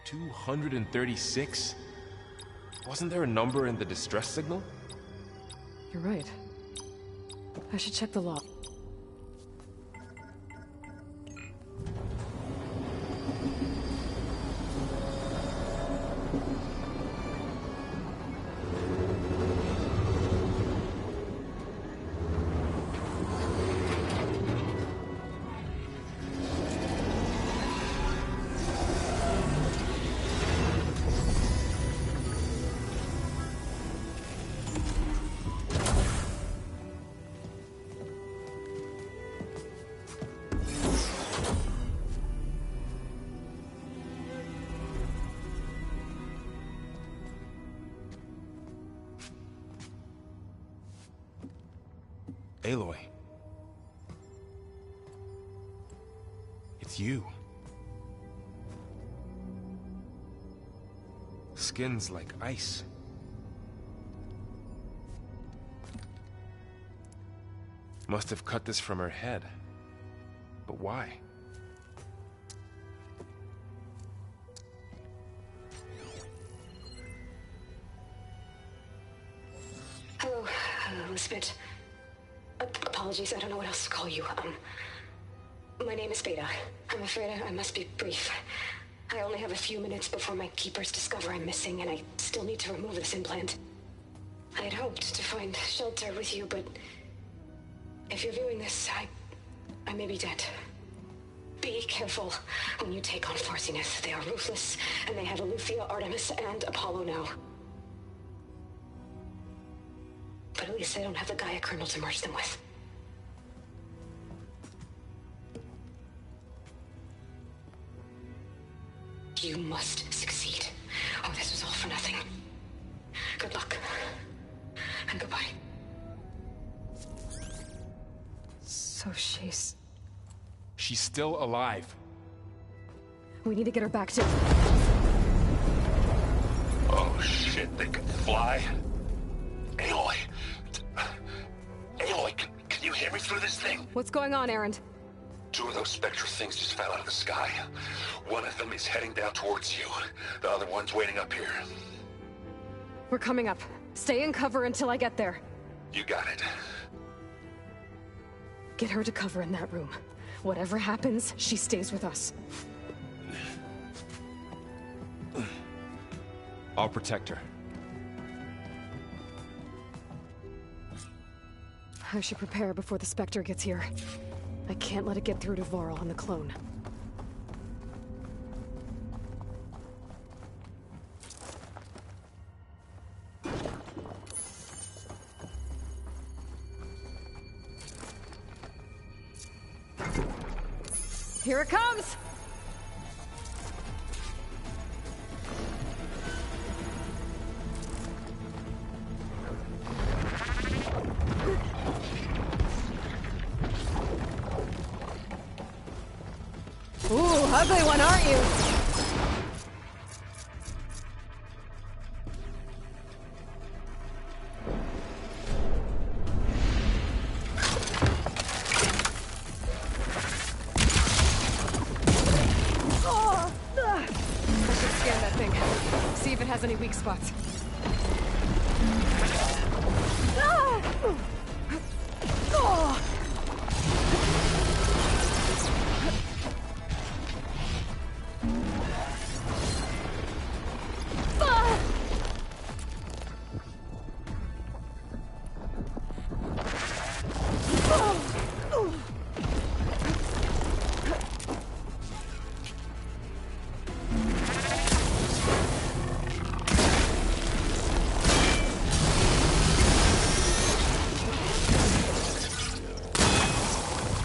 $236? Wasn't there a number in the distress signal? You're right. I should check the log. Aloy. It's you. Skin's like ice. Must have cut this from her head. But why? Hello, Elizabeth. Apologies, I don't know what else to call you. My name is Beta. I'm afraid I must be brief. I only have a few minutes before my keepers discover I'm missing, and I still need to remove this implant. I had hoped to find shelter with you, but if you're viewing this, I may be dead. Be careful when you take on Far Zenith. They are ruthless, and they have Eleuthia, Artemis, and Apollo now. But at least they don't have the Gaia kernel to merge them with. You must succeed, or this was all for nothing. Good luck, and goodbye. So she's still alive. We need to get her back to... Oh shit, they can fly? Aloy. Aloy, can you hear me through this thing? What's going on, Erend? 2 of those Spectre things just fell out of the sky. One of them is heading down towards you. The other one's waiting up here. We're coming up. Stay in cover until I get there. You got it. Get her to cover in that room. Whatever happens, she stays with us. I'll protect her. I should prepare before the Spectre gets here. I can't let it get through to Varl and the clone. Here it comes! Ooh, ugly one, aren't you? I should scan that thing. See if it has any weak spots.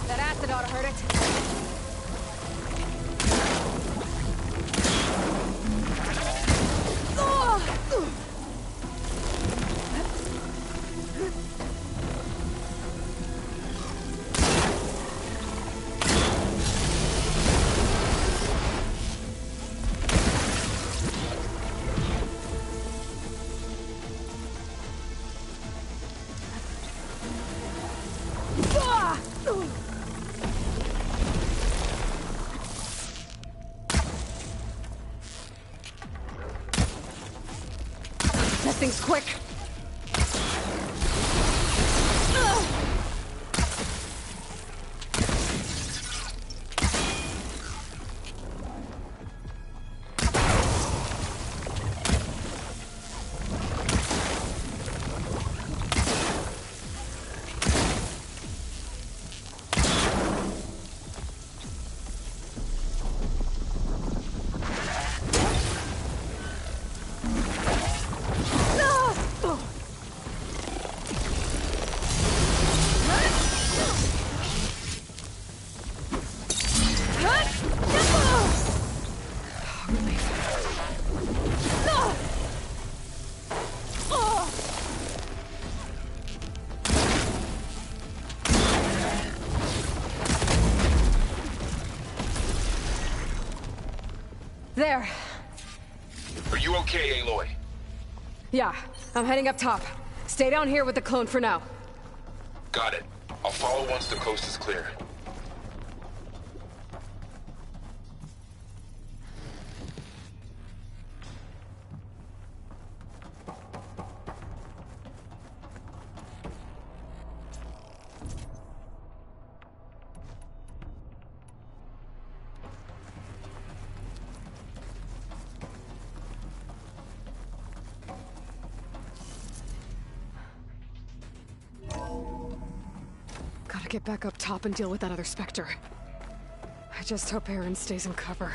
That acid ought to hurt it. That thing's quick. There. Are you okay, Aloy? Yeah, I'm heading up top. Stay down here with the clone for now. Got it. I'll follow once the coast is clear. Gotta get back up top and deal with that other Spectre. I just hope Aaron stays in cover.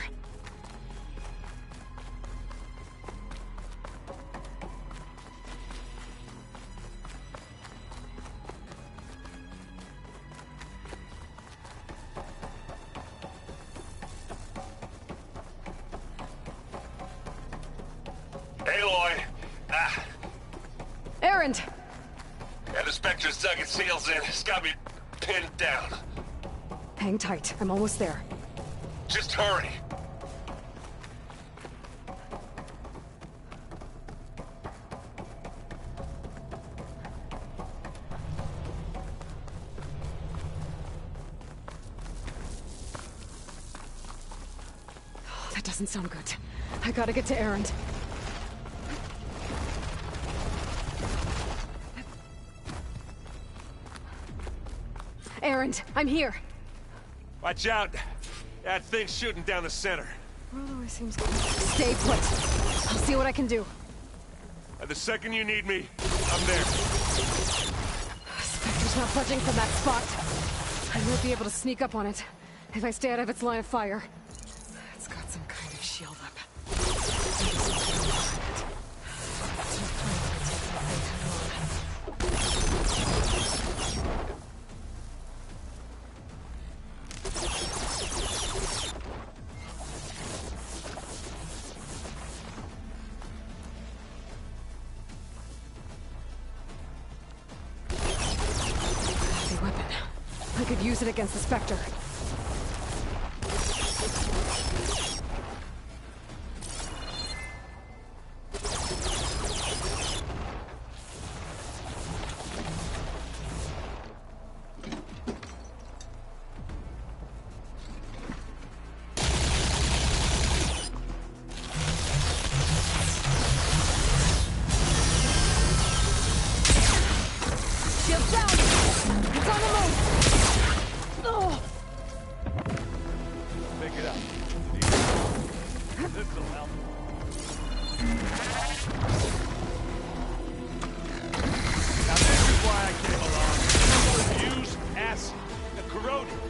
Aloy! Aaron! Yeah, the Spectre's dug its heels in. It's got me pinned down. Hang tight, I'm almost there. Just hurry. Oh, that doesn't sound good. I gotta get to Aaron. Aaron, I'm here. Watch out. That thing's shooting down the center. Road always seems good. Stay put. I'll see what I can do. The second you need me, I'm there. Spectre's not budging from that spot. I won't be able to sneak up on it if I stay out of its line of fire. It's got some kind of shield up. I could use it against the Spectre. Shield down! It's on the move! Oh. Pick it up. This'll help. Now this is why I came along. Use acid. The corroding.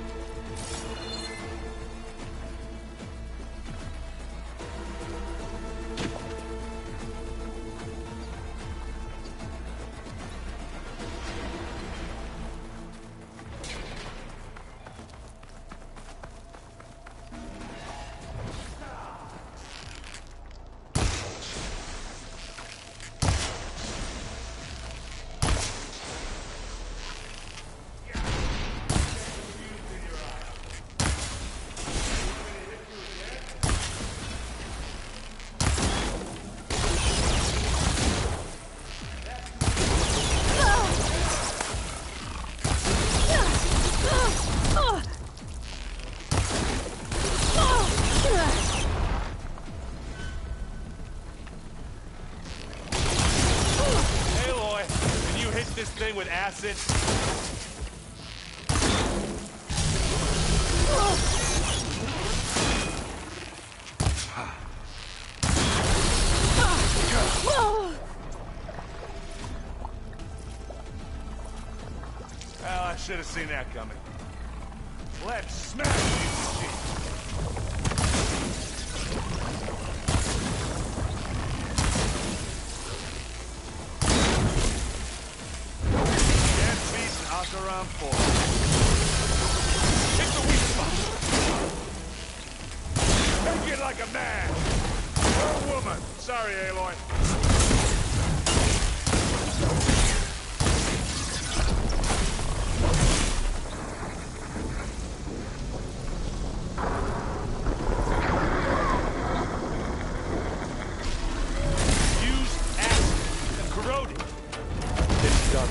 This thing with acid. Well, I should have seen that coming. Let's smash these machines. Around 4. Hit the weak spot. Take it like a man. Or a woman. Sorry, Aloy. Reloading! It's done.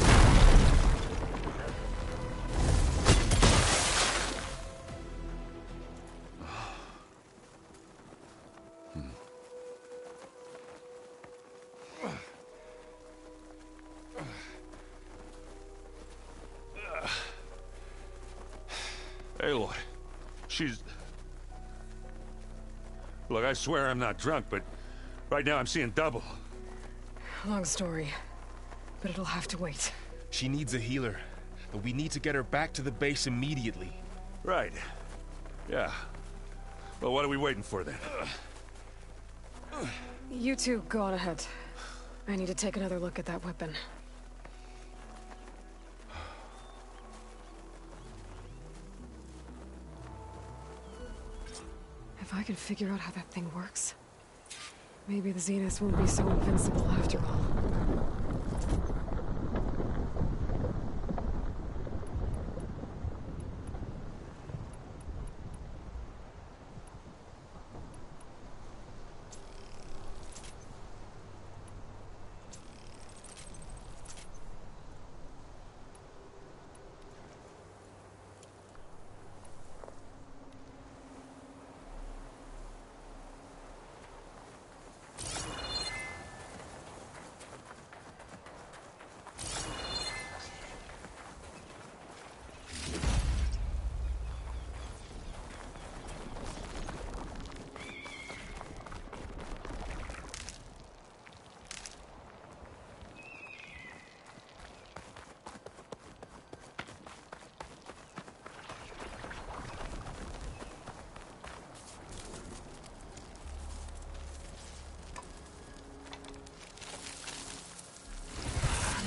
Aloy, she's... Look, I swear I'm not drunk, but right now I'm seeing double. Long story, but it'll have to wait. She needs a healer, but we need to get her back to the base immediately. Right. Yeah. Well, what are we waiting for then? You two go on ahead. I need to take another look at that weapon. If I can figure out how that thing works, maybe the Zeniths won't be so invincible after all.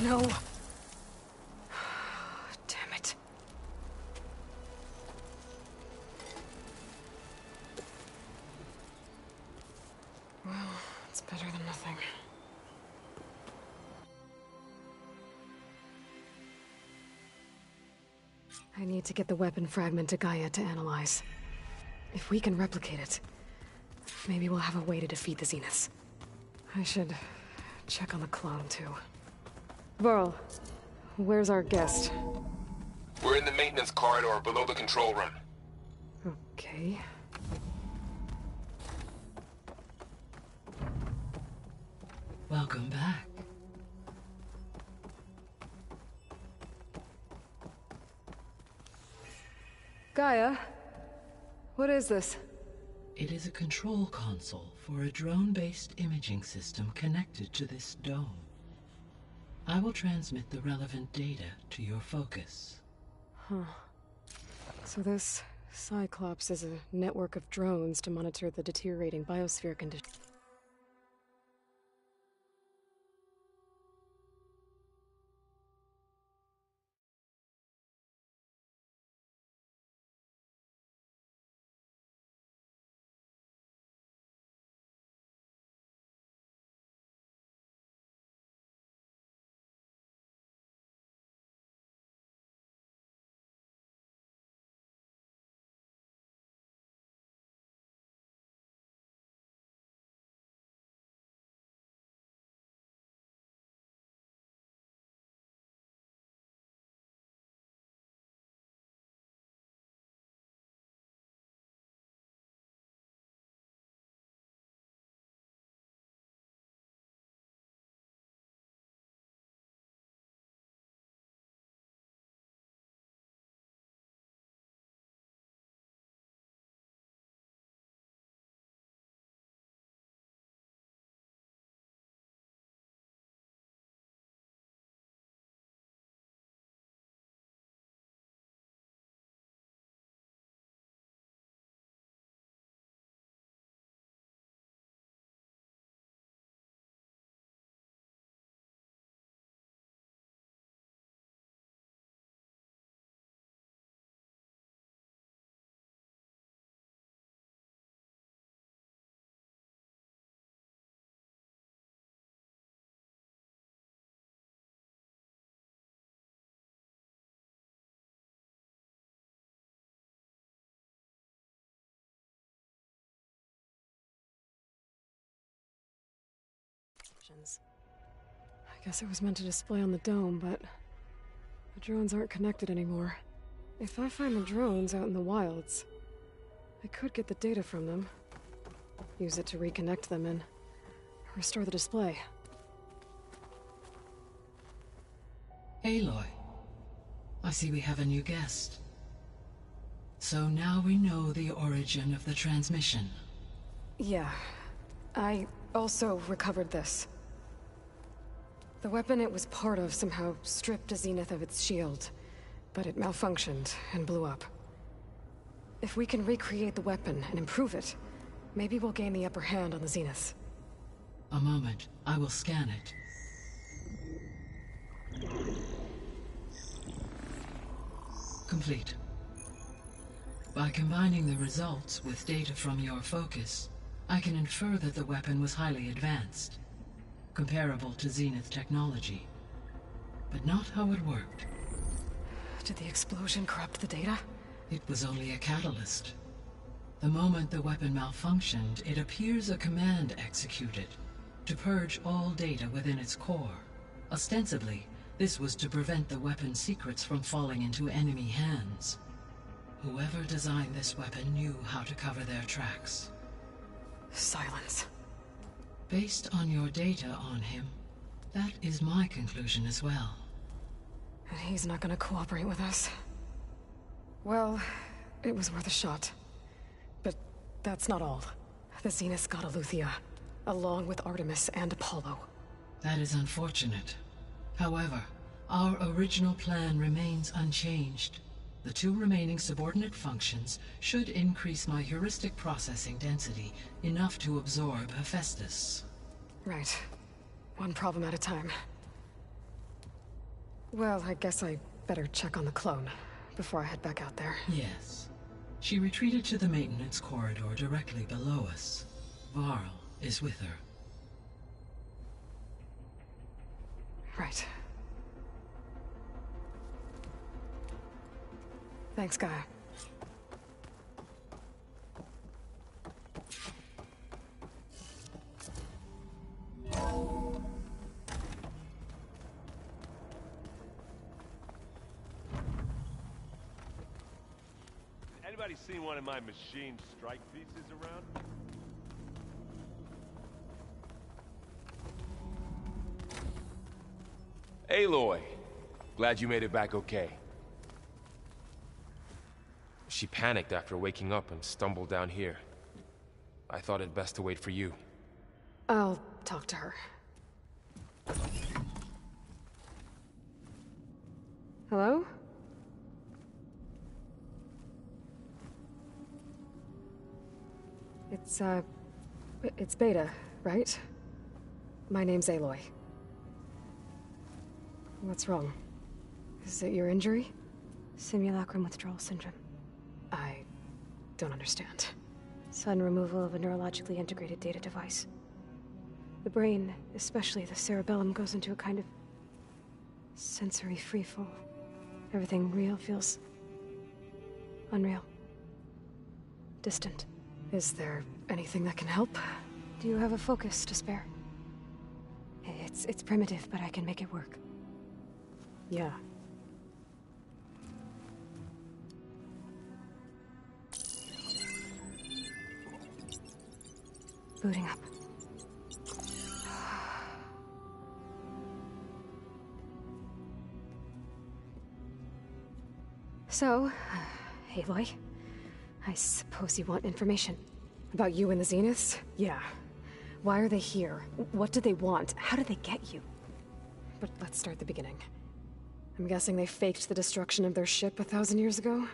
No. Damn it. Well, it's better than nothing. I need to get the weapon fragment to Gaia to analyze. If we can replicate it, maybe we'll have a way to defeat the Zeniths. I should check on the clone, too. Varl, where's our guest? We're in the maintenance corridor below the control room. Okay. Welcome back. Gaia, what is this? It is a control console for a drone-based imaging system connected to this dome. I will transmit the relevant data to your focus. Huh. So this Cyclops is a network of drones to monitor the deteriorating biosphere conditions. Guess it was meant to display on the dome, but the drones aren't connected anymore. If I find the drones out in the wilds, I could get the data from them, use it to reconnect them and restore the display. Aloy, I see we have a new guest. So now we know the origin of the transmission. Yeah. I also recovered this. The weapon it was part of somehow stripped Zenith of its shield, but it malfunctioned and blew up. If we can recreate the weapon and improve it, maybe we'll gain the upper hand on the Zeniths. A moment, I will scan it. Complete. By combining the results with data from your focus, I can infer that the weapon was highly advanced, comparable to Zenith technology, but not how it worked. Did the explosion corrupt the data? It was only a catalyst. The moment the weapon malfunctioned, it appears a command executed to purge all data within its core. Ostensibly, this was to prevent the weapon's secrets from falling into enemy hands. Whoever designed this weapon knew how to cover their tracks. Silence. Based on your data on him, that is my conclusion as well. And he's not gonna cooperate with us. Well, it was worth a shot. But that's not all. The Zeniths got Eleuthia, along with Artemis and Apollo. That is unfortunate. However, our original plan remains unchanged. The two remaining subordinate functions should increase my heuristic processing density enough to absorb Hephaestus. Right. One problem at a time. Well, I guess I better check on the clone before I head back out there. Yes. She retreated to the maintenance corridor directly below us. Varl is with her. Right. Thanks, Gaia. Anybody seen one of my machine strike pieces around? Aloy, glad you made it back okay. She panicked after waking up and stumbled down here. I thought it best to wait for you. I'll talk to her. Hello? It's Beta, right? My name's Aloy. What's wrong? Is it your injury? Simulacrum withdrawal syndrome. I don't understand. Sudden removal of a neurologically integrated data device. The brain, especially the cerebellum, goes into a kind of sensory freefall. Everything real feels unreal. Distant. Is there anything that can help? Do you have a focus to spare? It's primitive, but I can make it work. Yeah. Booting up. So, Aloy, I suppose you want information. About you and the Zeniths? Yeah. Why are they here? What do they want? How did they get you? But let's start at the beginning. I'm guessing they faked the destruction of their ship 1,000 years ago?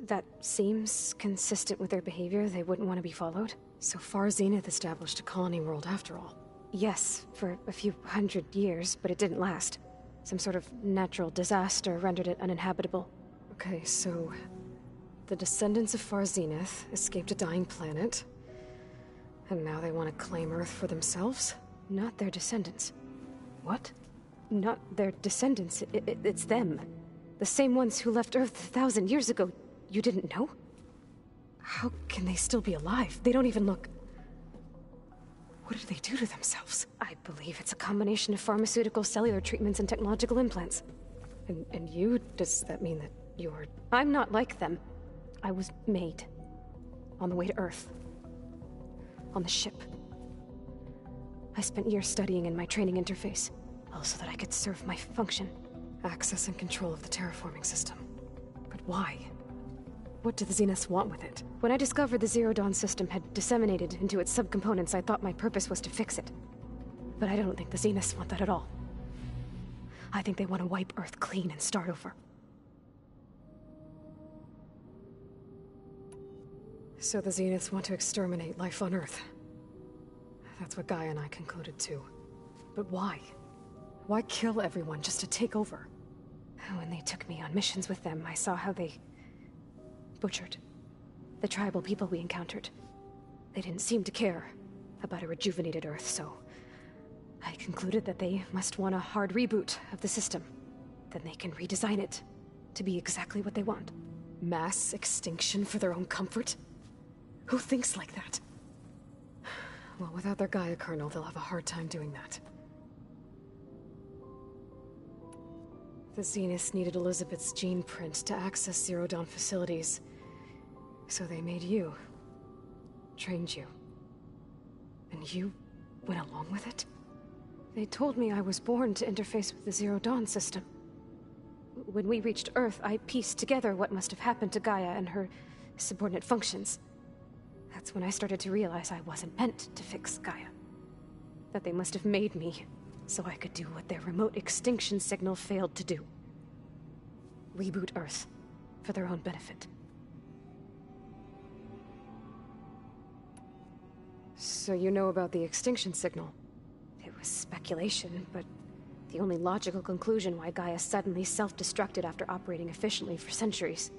That seems consistent with their behavior. They wouldn't want to be followed. So far, Zenith established a colony world after all. Yes, for a few hundred years, but it didn't last. Some sort of natural disaster rendered it uninhabitable. Okay, so the descendants of Far Zenith escaped a dying planet, and now they want to claim Earth for themselves? Not their descendants. What? Not their descendants. It's them. The same ones who left Earth 1,000 years ago. You didn't know? How can they still be alive? They don't even look... What did they do to themselves? I believe it's a combination of pharmaceutical, cellular treatments, and technological implants. And you? Does that mean that you're... I'm not like them. I was made. On the way to Earth. On the ship. I spent years studying in my training interface, all so that I could serve my function. Access and control of the terraforming system. But why? What do the Zeniths want with it? When I discovered the Zero Dawn system had disseminated into its subcomponents, I thought my purpose was to fix it. But I don't think the Zeniths want that at all. I think they want to wipe Earth clean and start over. So the Zeniths want to exterminate life on Earth. That's what Gaia and I concluded too. But why? Why kill everyone just to take over? When they took me on missions with them, I saw how they butchered the tribal people we encountered. They didn't seem to care about a rejuvenated Earth, so I concluded that they must want a hard reboot of the system. Then they can redesign it to be exactly what they want. Mass extinction for their own comfort? Who thinks like that? Well, without their Gaia kernel, they'll have a hard time doing that. The Zeniths needed Elizabeth's gene print to access Zero Dawn facilities. So they made you. Trained you. And you went along with it? They told me I was born to interface with the Zero Dawn system. When we reached Earth, I pieced together what must have happened to Gaia and her subordinate functions. That's when I started to realize I wasn't meant to fix Gaia. That they must have made me so I could do what their remote extinction signal failed to do. Reboot Earth for their own benefit. So you know about the extinction signal? It was speculation, but the only logical conclusion why Gaia suddenly self-destructed after operating efficiently for centuries.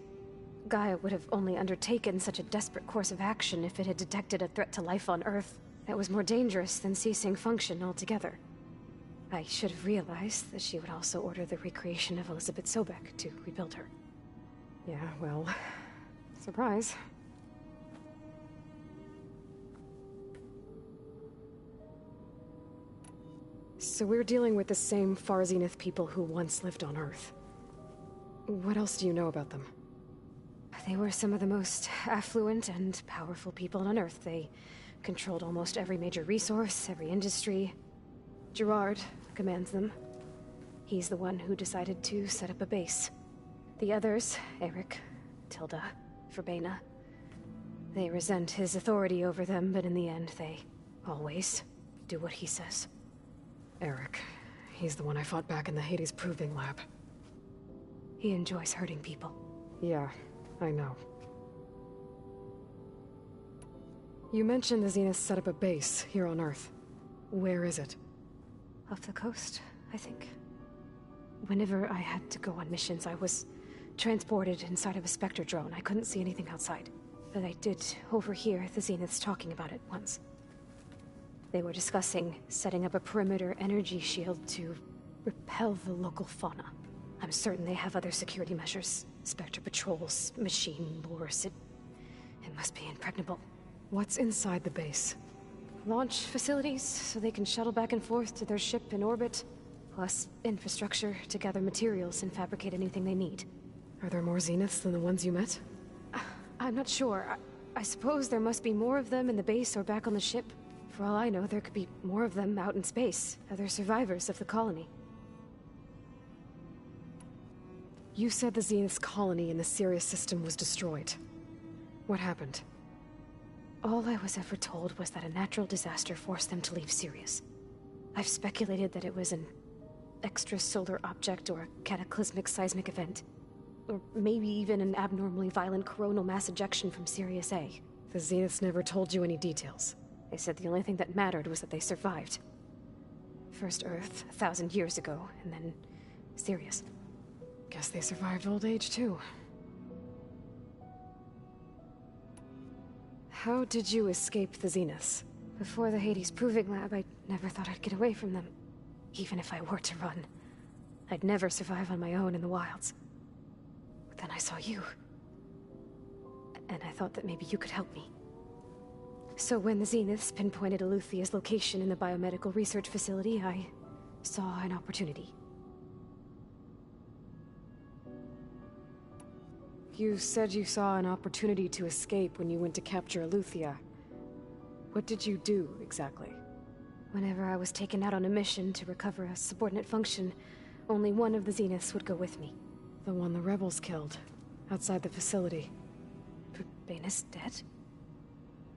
Gaia would have only undertaken such a desperate course of action if it had detected a threat to life on Earth that was more dangerous than ceasing function altogether. I should have realized that she would also order the recreation of Elizabeth Sobek to rebuild her. Yeah, well, surprise. So we're dealing with the same Far Zenith people who once lived on Earth. What else do you know about them? They were some of the most affluent and powerful people on Earth. They controlled almost every major resource, every industry. Gerard commands them. He's the one who decided to set up a base. The others, Eric, Tilda, Verbena, they resent his authority over them, but in the end, they always do what he says. Eric. He's the one I fought back in the Hades Proving Lab. He enjoys hurting people. Yeah, I know. You mentioned the Zeniths set up a base here on Earth. Where is it? Off the coast, I think. Whenever I had to go on missions, I was transported inside of a Spectre drone. I couldn't see anything outside. But I did overhear the Zeniths talking about it once. They were discussing setting up a perimeter energy shield to repel the local fauna. I'm certain they have other security measures. Spectre patrols, machine lures. It must be impregnable. What's inside the base? Launch facilities, so they can shuttle back and forth to their ship in orbit. Plus infrastructure to gather materials and fabricate anything they need. Are there more Zeniths than the ones you met? I'm not sure. I suppose there must be more of them in the base or back on the ship. For all I know, there could be more of them out in space, other survivors of the colony. You said the Zenith's colony in the Sirius system was destroyed. What happened? All I was ever told was that a natural disaster forced them to leave Sirius. I've speculated that it was an extrasolar object or a cataclysmic seismic event. Or maybe even an abnormally violent coronal mass ejection from Sirius A. The Zeniths never told you any details. They said the only thing that mattered was that they survived. First Earth, 1,000 years ago, and then Sirius. Guess they survived old age, too. How did you escape the Zeniths? Before the Hades Proving Lab, I never thought I'd get away from them. Even if I were to run. I'd never survive on my own in the wilds. But then I saw you. And I thought that maybe you could help me. So when the Zeniths pinpointed Eluthia's location in the biomedical research facility, I saw an opportunity. You said you saw an opportunity to escape when you went to capture Eluthia. What did you do, exactly? Whenever I was taken out on a mission to recover a subordinate function, only one of the Zeniths would go with me. The one the rebels killed, outside the facility. Baina's dead?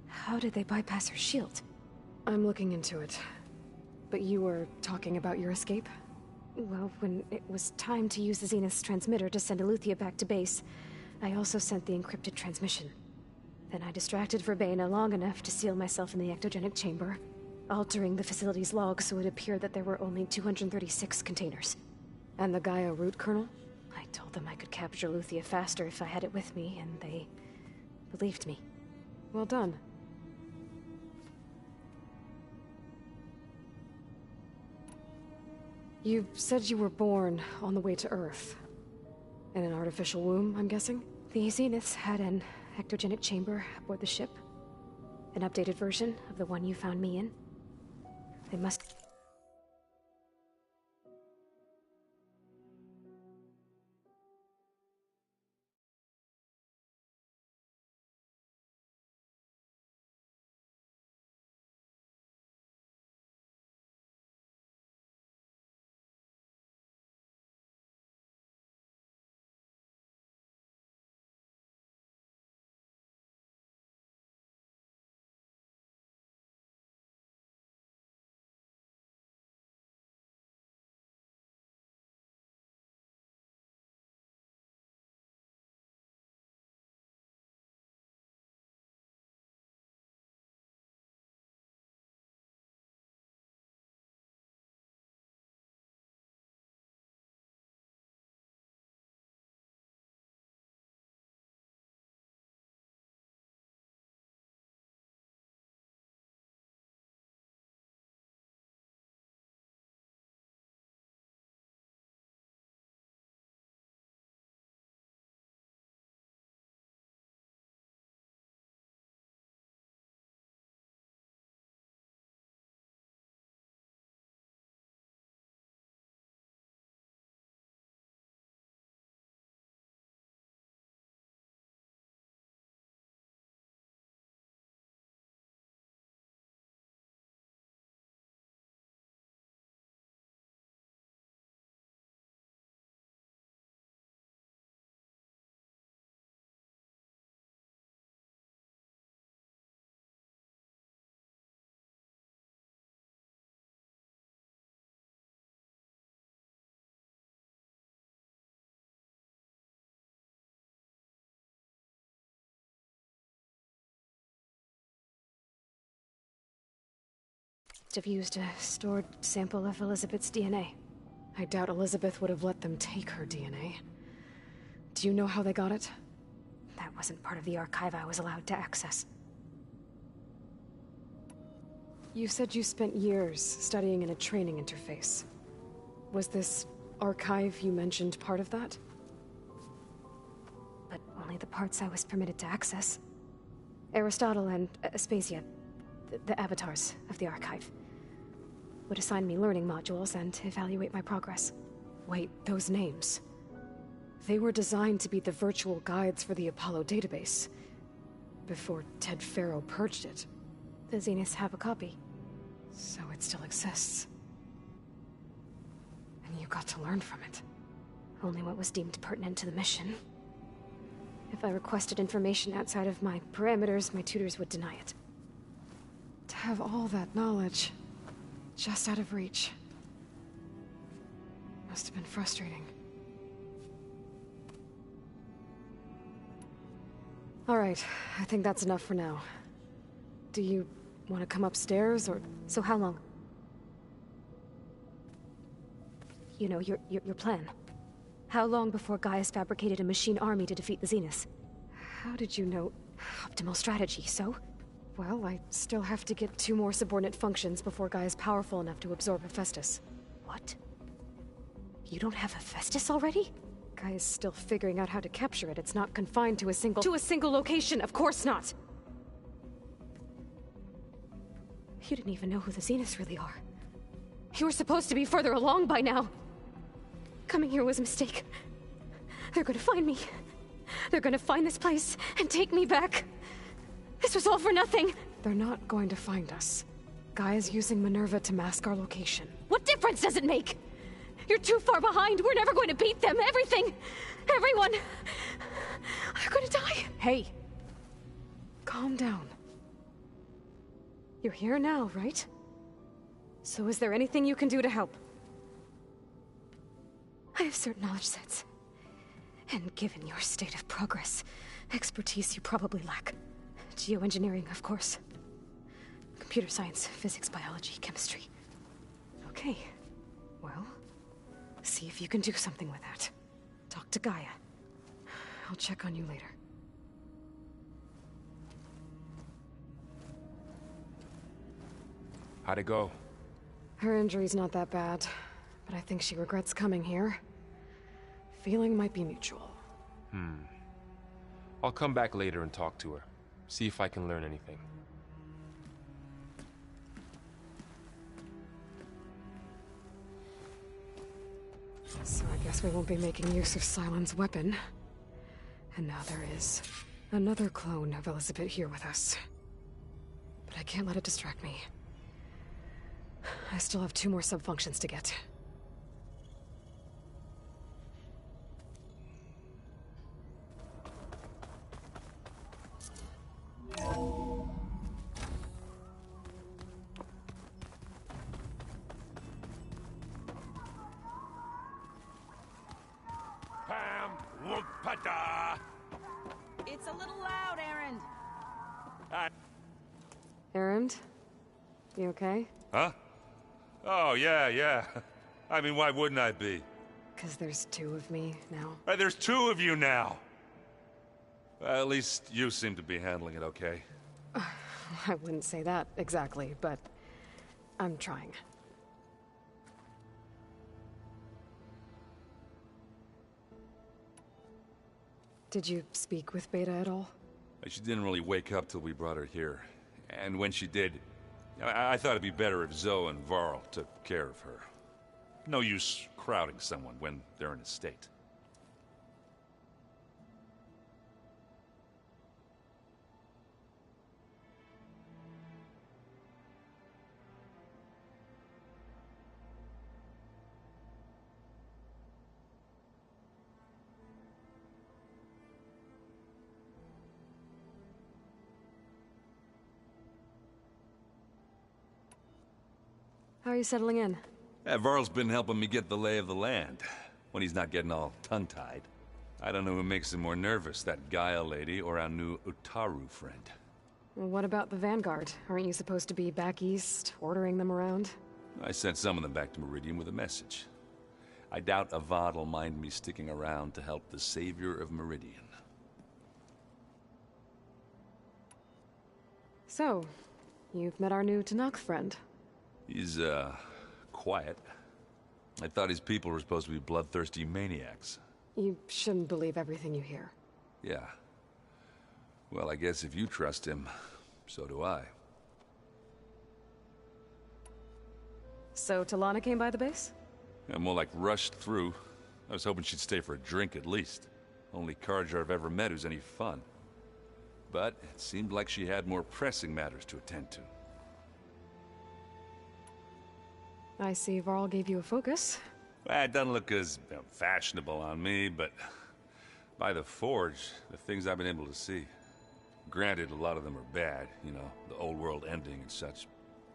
How did they bypass her shield? I'm looking into it. But you were talking about your escape? Well, when it was time to use the Zenith's transmitter to send Eluthia back to base, I also sent the encrypted transmission. Then I distracted Verbaina long enough to seal myself in the ectogenic chamber, altering the facility's log so it appeared that there were only 236 containers. And the Gaia root kernel? I told them I could capture Eluthia faster if I had it with me, and they believed me. Well done. You said you were born on the way to Earth. In an artificial womb, I'm guessing? The Zeniths had an ectogenic chamber aboard the ship. An updated version of the one you found me in. They must... have used a stored sample of Elizabeth's DNA. I doubt Elizabeth would have let them take her DNA. Do you know how they got it? That wasn't part of the archive I was allowed to access. You said you spent years studying in a training interface. Was this archive you mentioned part of that? But only the parts I was permitted to access. Aristotle and Aspasia, the avatars of the archive, would assign me learning modules and evaluate my progress. Wait, those names. They were designed to be the virtual guides for the Apollo database, before Ted Faro purged it. The Zeniths have a copy, so it still exists. And you got to learn from it. Only what was deemed pertinent to the mission. If I requested information outside of my parameters, my tutors would deny it. To have all that knowledge, just out of reach, must have been frustrating. All right, I think that's enough for now. Do you want to come upstairs, or... So how long? You know, your plan. How long before Gaius fabricated a machine army to defeat the Zeniths? How did you know? Optimal strategy, so? Well, I still have to get 2 more subordinate functions before Gaia's powerful enough to absorb Hephaestus. What? You don't have Hephaestus already? Gaia's still figuring out how to capture it. It's not confined to a single... To a single location, of course not! You didn't even know who the Zeniths really are. You were supposed to be further along by now. Coming here was a mistake. They're gonna find me. They're gonna find this place and take me back. This was all for nothing. They're not going to find us. Gaia's using Minerva to mask our location. What difference does it make? You're too far behind. We're never going to beat them. Everything. Everyone. They're gonna die. Hey. Calm down. You're here now, right? So is there anything you can do to help? I have certain knowledge sets. And given your state of progress, expertise you probably lack. Geoengineering, of course. Computer science, physics, biology, chemistry. Okay. Well, see if you can do something with that. Talk to Gaia. I'll check on you later. How'd it go? Her injury's not that bad, but I think she regrets coming here. Feeling might be mutual. I'll come back later and talk to her. See if I can learn anything. So I guess we won't be making use of Sylens' weapon. And now there is another clone of Elizabeth here with us. But I can't let it distract me. I still have 2 more sub-functions to get. It's a little loud, Erend. Erend? You okay? Huh? Oh, yeah. I mean, why wouldn't I be? 'Cause there's 2 of me now. There's 2 of you now! Well, at least you seem to be handling it okay. I wouldn't say that exactly, but I'm trying. Did you speak with Beta at all? She didn't really wake up till we brought her here. And when she did, I thought it'd be better if Zoe and Varl took care of her. No use crowding someone when they're in a state. How are you settling in? Varl's been helping me get the lay of the land, when he's not getting all tongue-tied. I don't know who makes him more nervous, that Gaia lady or our new Utaru friend. Well, what about the Vanguard? Aren't you supposed to be back east, ordering them around? I sent some of them back to Meridian with a message. I doubt Avad will mind me sticking around to help the savior of Meridian. So, you've met our new Tanakh friend. He's, quiet. I thought his people were supposed to be bloodthirsty maniacs. You shouldn't believe everything you hear. Yeah. Well, I guess if you trust him, so do I. So, Talana came by the base? Yeah, more like rushed through. I was hoping she'd stay for a drink at least. Only Karja I've ever met who's any fun. But it seemed like she had more pressing matters to attend to. I see Varl gave you a focus. Well, it doesn't look as fashionable on me, but by the Forge, the things I've been able to see. Granted, a lot of them are bad, you know, the old world ending and such.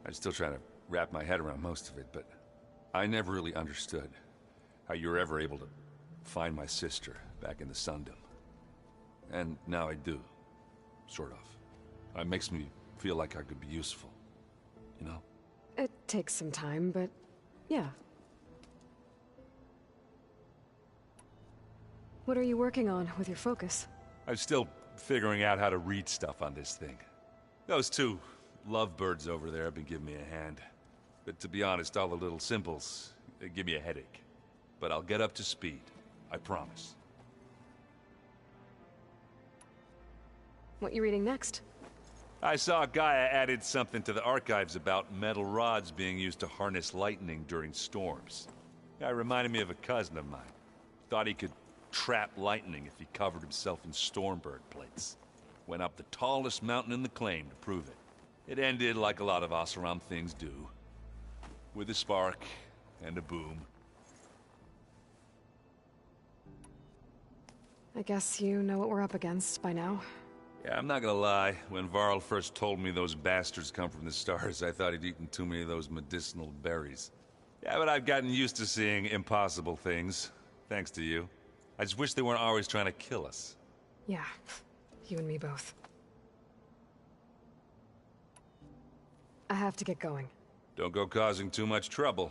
I'm still trying to wrap my head around most of it, but I never really understood how you were ever able to find my sister back in the Sundom. And now I do, sort of. It makes me feel like I could be useful, you know? It takes some time, but yeah. What are you working on with your focus? I'm still figuring out how to read stuff on this thing. Those 2 lovebirds over there have been giving me a hand. But to be honest, all the little symbols, they give me a headache. But I'll get up to speed. I promise. What you reading next? I saw Gaia added something to the archives about metal rods being used to harness lightning during storms. Guy reminded me of a cousin of mine. Thought he could trap lightning if he covered himself in Stormbird plates. Went up the tallest mountain in the claim to prove it. It ended like a lot of Oseram things do. With a spark and a boom. I guess you know what we're up against by now. Yeah, I'm not gonna lie. When Varl first told me those bastards come from the stars, I thought he'd eaten too many of those medicinal berries. Yeah, but I've gotten used to seeing impossible things. Thanks to you. I just wish they weren't always trying to kill us. Yeah, you and me both. I have to get going. Don't go causing too much trouble.